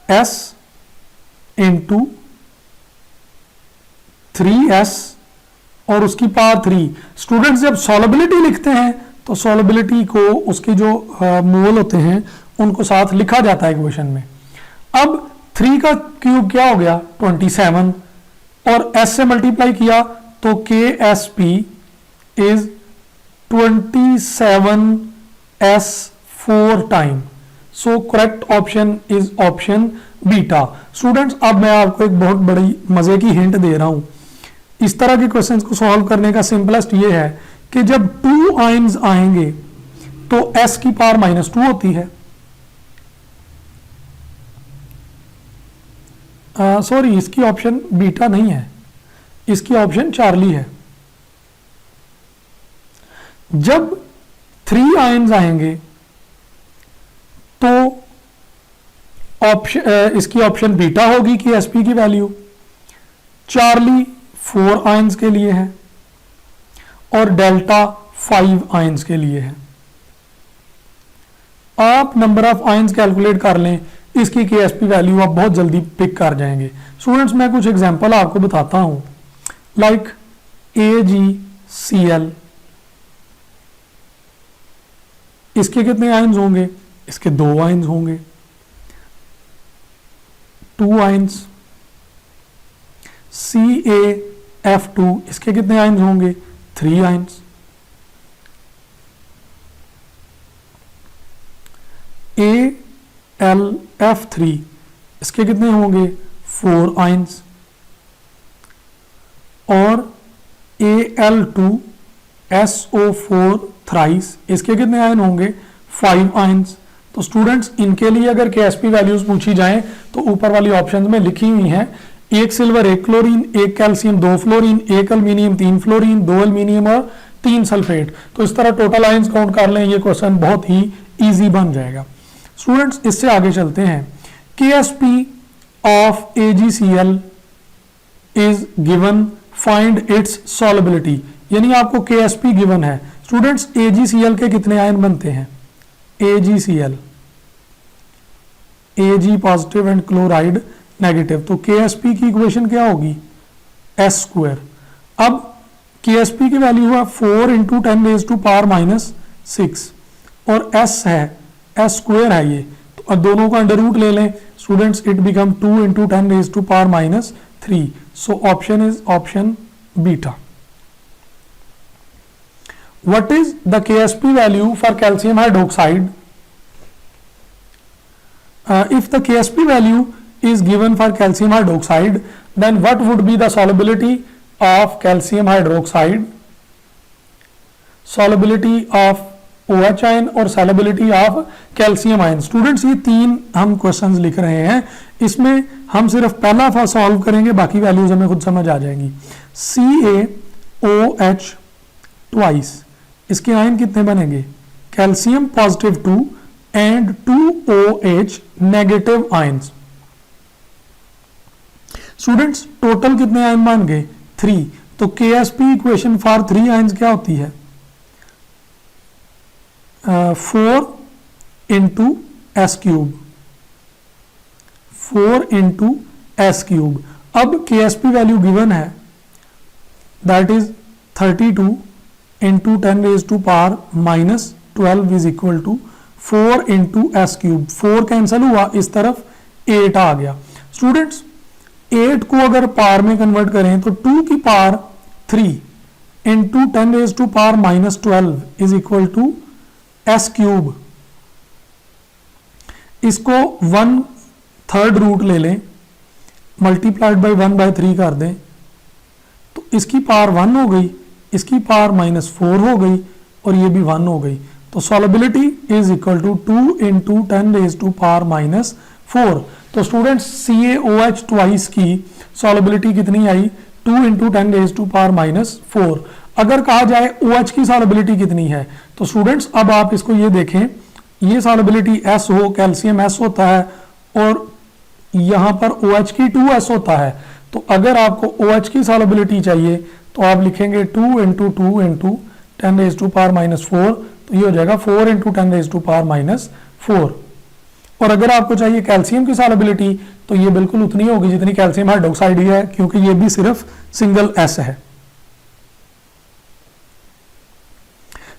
S into 3S और उसकी पावर 3। स्टूडेंट्स जब सॉल्युबिलिटी लिखते हैं तो सॉल्युबिलिटी को उसके जो मोल होते हैं उनको साथ लिखा जाता है इक्वेशन में। अब 3 का क्यूब क्या हो गया 27 और S से मल्टीप्लाई किया तो KSP is 27S 4 time. So correct option is option beta. Students अब मैं आपको एक बहुत बड़ी मजे की हिंट दे रहा हूं। इस तरह के क्वेश्चंस को सॉल्व करने का सिंपलेस्ट ये है कि जब 2 आयन्स आएंगे तो S की पावर -2 होती है। सॉरी इसकी ऑप्शन बीटा नहीं है, इसकी ऑप्शन चार्ली है। जब 3 आयन्स आएंगे तो ऑप्शन इसकी ऑप्शन बीटा होगी कि KSP की वैल्यू। चार्ली 4 आयन्स के लिए है और डेल्टा 5 आयन्स के लिए है। आप नंबर ऑफ आयन्स कैलकुलेट कर लें, इसकी KSP वैल्यू आप बहुत जल्दी पिक कर जाएंगे। स्टूडेंट्स मैं कुछ एग्जांपल आपको बताता हूं, लाइक AgCl, इसके कितने आयंस होंगे? इसके 2 आयंस होंगे, 2 आयंस। CaF2, इसके कितने आयंस होंगे? 3 आयंस। AlF3, इसके कितने होंगे? 4 आयंस। और Al2SO4 थ्राइस, इसके कितने आयन होंगे? 5 आयंस। तो स्टूडेंट्स इनके लिए अगर KSP वैल्यूज पूछी जाएं तो ऊपर वाली ऑप्शंस में लिखी हुई हैं, 1 silver 1 chlorine, 1 calcium 2 fluorine, 1 aluminium 3 fluorine, 2 aluminium और 3 सल्फेट। तो इस तरह टोटल आयंस काउंट कर लें, ये क्वेश्चन बहुत ही इजी बन जाएगा। स्टूडेंट्स इससे आगे चलते हैं। KSP of AgCl is given, find its solubility, यानी आपको KSP गिवन है। स्टूडेंट्स AgCl के कितने आयन बनते हैं? AgCl, Ag positive and chloride negative, तो KSP की इक्वेशन क्या होगी? S²। अब KSP की वैल्यू है 4 × 10⁻⁻⁶ और S है, S² है ये, तो अब दोनों का अंडर रूट ले लें students, it become 2 × 10⁻³ so option is option beta. What is the KSP value for calcium hydroxide? If the KSP value is given for calcium hydroxide, then what would be the solubility of calcium hydroxide, solubility of OH ion और solubility of calcium ion? Students ये 3 हम questions लिख रहे हैं, इसमें हम सिर्फ पहला सॉल्व करेंगे, बाकी वैल्यूज हमें खुद समझ आ जाएंगी। CaOH ट्वाइस, इसके आयन कितने बनेंगे? Calcium positive 2 and 2OH negative ions. Students total कितने आयन बन गए? 3। तो KSP इक्वेशन फॉर 3 आयंस क्या होती है? 4 × S³, 4 × S³। अब KSP वैल्यू गिवन है, that is 32 × 10⁻⁻12 is equal to 4 × S³। 4 cancel हुआ, इस तरफ 8 आ गया। स्टूडेंट्स 8 को अगर पावर में कन्वर्ट करें तो 2 की power 3 × 10⁻⁻12 is equal to S³। इसको 1/3 रूट ले लें, मल्टीप्लाइड बाई 1/3 कर दें, तो इसकी पावर 1 हो गई, इसकी पावर -4 हो गई और ये भी 1 हो गई। तो सॉल्युबिलिटी इज इक्वल टू 2 × 10⁻⁴। तो स्टूडेंट्स CaOH ट्वाइस की सॉल्युबिलिटी कितनी आई? 2 × 10⁻⁴। अगर कहा जाए OH की सॉल्युबिलिटी कितनी है, तो स्टूडेंट्स अब आप इसको ये देखें, ये सॉल्युबिलिटी S हो, कैल्शियम S होता है और यहां पर OH की 2S होता है। तो अगर आपको OH की सॉल्युबिलिटी चाहिए तो आप लिखेंगे 2 × 2 × 10⁻⁴, तो ये हो जाएगा 4 × 10⁻⁴। और अगर आपको चाहिए कैल्शियम की सॉल्युबिलिटी तो ये बिल्कुल उतनी होगी जितनी कैल्शियम हाइड्रोक्साइड है, क्योंकि ये भी सिर्फ सिंगल S है।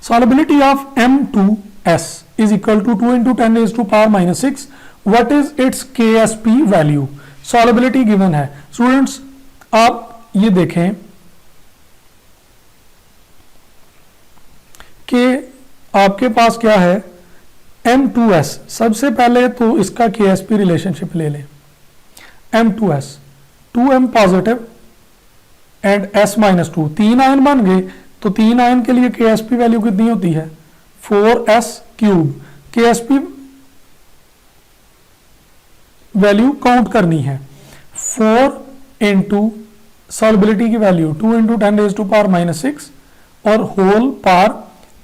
Solubility of M2S is equal to 2 × 10⁻⁻6। What is its KSP value? Solubility given है। स्टूडेंट्स आप ये देखें कि आपके पास क्या है, M2S। सबसे पहले तो इसका KSP रिलेशनशिप ले लें। M2S 2M positive and S-2, 3 ion बन गए, तो 3 आयन के लिए KSP वैल्यू कितनी होती है? 4S³। KSP वैल्यू काउंट करनी है, 4 × सॉल्युबिलिटी की वैल्यू 2 × 10⁻⁻6 और होल पावर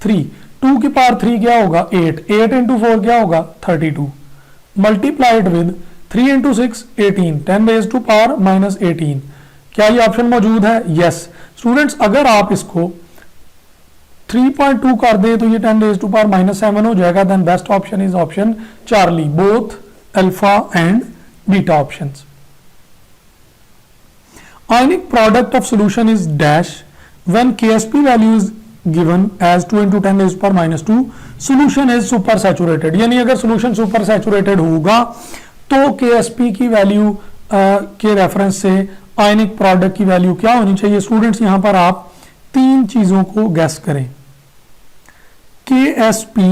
3। 2 की पावर 3 क्या होगा? 8 × 4 क्या होगा? 32 मल्टीप्लाइड विद 3 × 6 18 10⁻⁻18। क्या ये ऑप्शन मौजूद है? यस। स्टूडेंट्स अगर आप इसको 3.2 कर दें तो ये 10⁻⁻7 हो जाएगा। Then best option is option Charlie, both alpha and beta options. ionic product of solution is dash when KSP value is given as 2 into 10 raised power minus 2 solution is super saturated। यानी अगर solution super saturated होगा तो KSP की value के reference से ionic product की value क्या होनी चाहिए। स्टूडेंट्स यहां पर आप तीन चीजों को गैस करें। KSP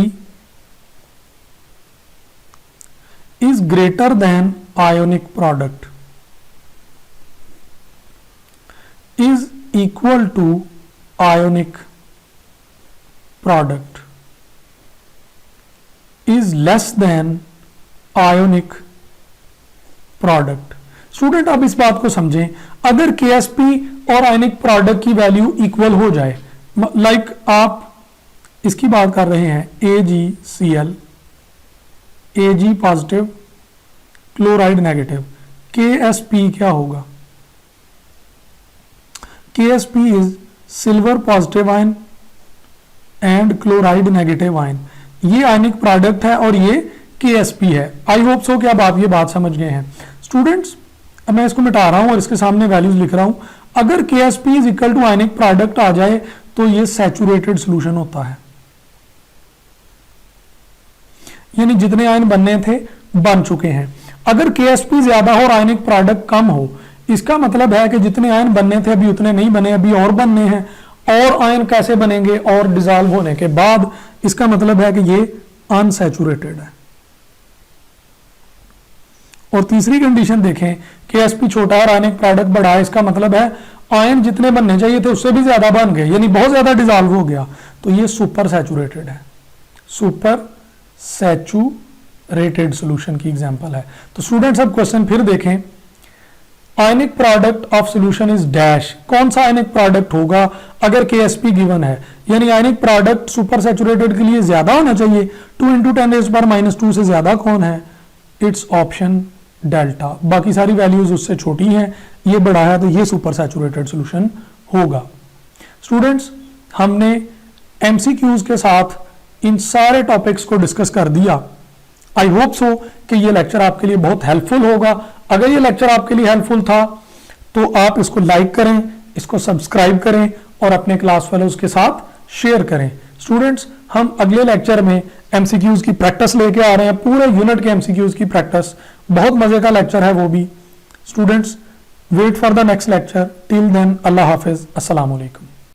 is greater than ionic product is equal to ionic product is less than ionic product। Student अब इस बात को समझें, अगर KSP और आयनिक प्रोडक्ट की वैल्यू इक्वल हो जाए, लाइक आप इसकी बात कर रहे हैं AgCl, Ag positive, chloride negative, KSP क्या होगा? KSP is silver positive ion and chloride negative ion. ये आयनिक प्रोडक्ट है और ये KSP है। आई होप सो कि अब आप ये बात समझ गए हैं। स्टूडेंट्स अब मैं इसको मिटा रहा हूं और इसके सामने वैल्यूज लिख रहा हूं। अगर KSP is equal to ionic product आ जाए तो ये सैचुरेटेड सॉल्यूशन होता है, यानी जितने आयन बनने थे बन चुके हैं। अगर KSP ज्यादा हो और आयनिक प्रोडक्ट कम हो, इसका मतलब है कि जितने आयन बनने थे अभी उतने नहीं बने, अभी और बनने हैं। और आयन कैसे बनेंगे? और डिसॉल्व होने के बाद। इसका मतलब है कि ये अनसैचुरेटेड है। और तीसरी कंडीशन देखें, KSP छोटा और आयनिक प्रोडक्ट बड़ा है, इसका मतलब है आयन जितने बनने चाहिए थे उससे भी ज्यादा बन गए, यानी बहुत ज्यादा डिसॉल्व हो गया, तो ये सुपर सैचुरेटेड है। सुपर सैचुरेटेड सॉल्यूशन की एग्जांपल है। तो स्टूडेंट्स अब क्वेश्चन फिर देखें, ionic product of solution is dash. कौन सा आयनिक प्रोडक्ट होगा अगर KSP गिवन है? यानी आयनिक प्रोडक्ट सुपर सैचुरेटेड के लिए ज्यादा होना चाहिए। 2 into 10 raised power minus 2 से ज्यादा कौन है? It's option delta. बाकी सारी वैल्यूज उससे छोटी हैं, ये बड़ा है, तो ये सुपर सैचुरेटेड सॉल्यूशन होगा। स्टूडेंट्स हमने MCQs के साथ इन सारे टॉपिक्स को डिस्कस कर दिया। आई होप सो कि ये लेक्चर आपके लिए बहुत हेल्पफुल होगा। अगर ये लेक्चर आपके लिए हेल्पफुल था तो आप इसको लाइक करें, इसको सब्सक्राइब करें और अपने क्लास फेलोज के साथ शेयर करें। स्टूडेंट्स हम अगले लेक्चर में MCQs की प्रैक्टिस लेके आ रहे हैं, पूरे यूनिट के MCQs की प्रैक्टिस। बहुत मजे का लेक्चर है वो भी। Students wait for the next lecture. Till then अल्लाह हाफिज, अस्सलाम वालेकुम।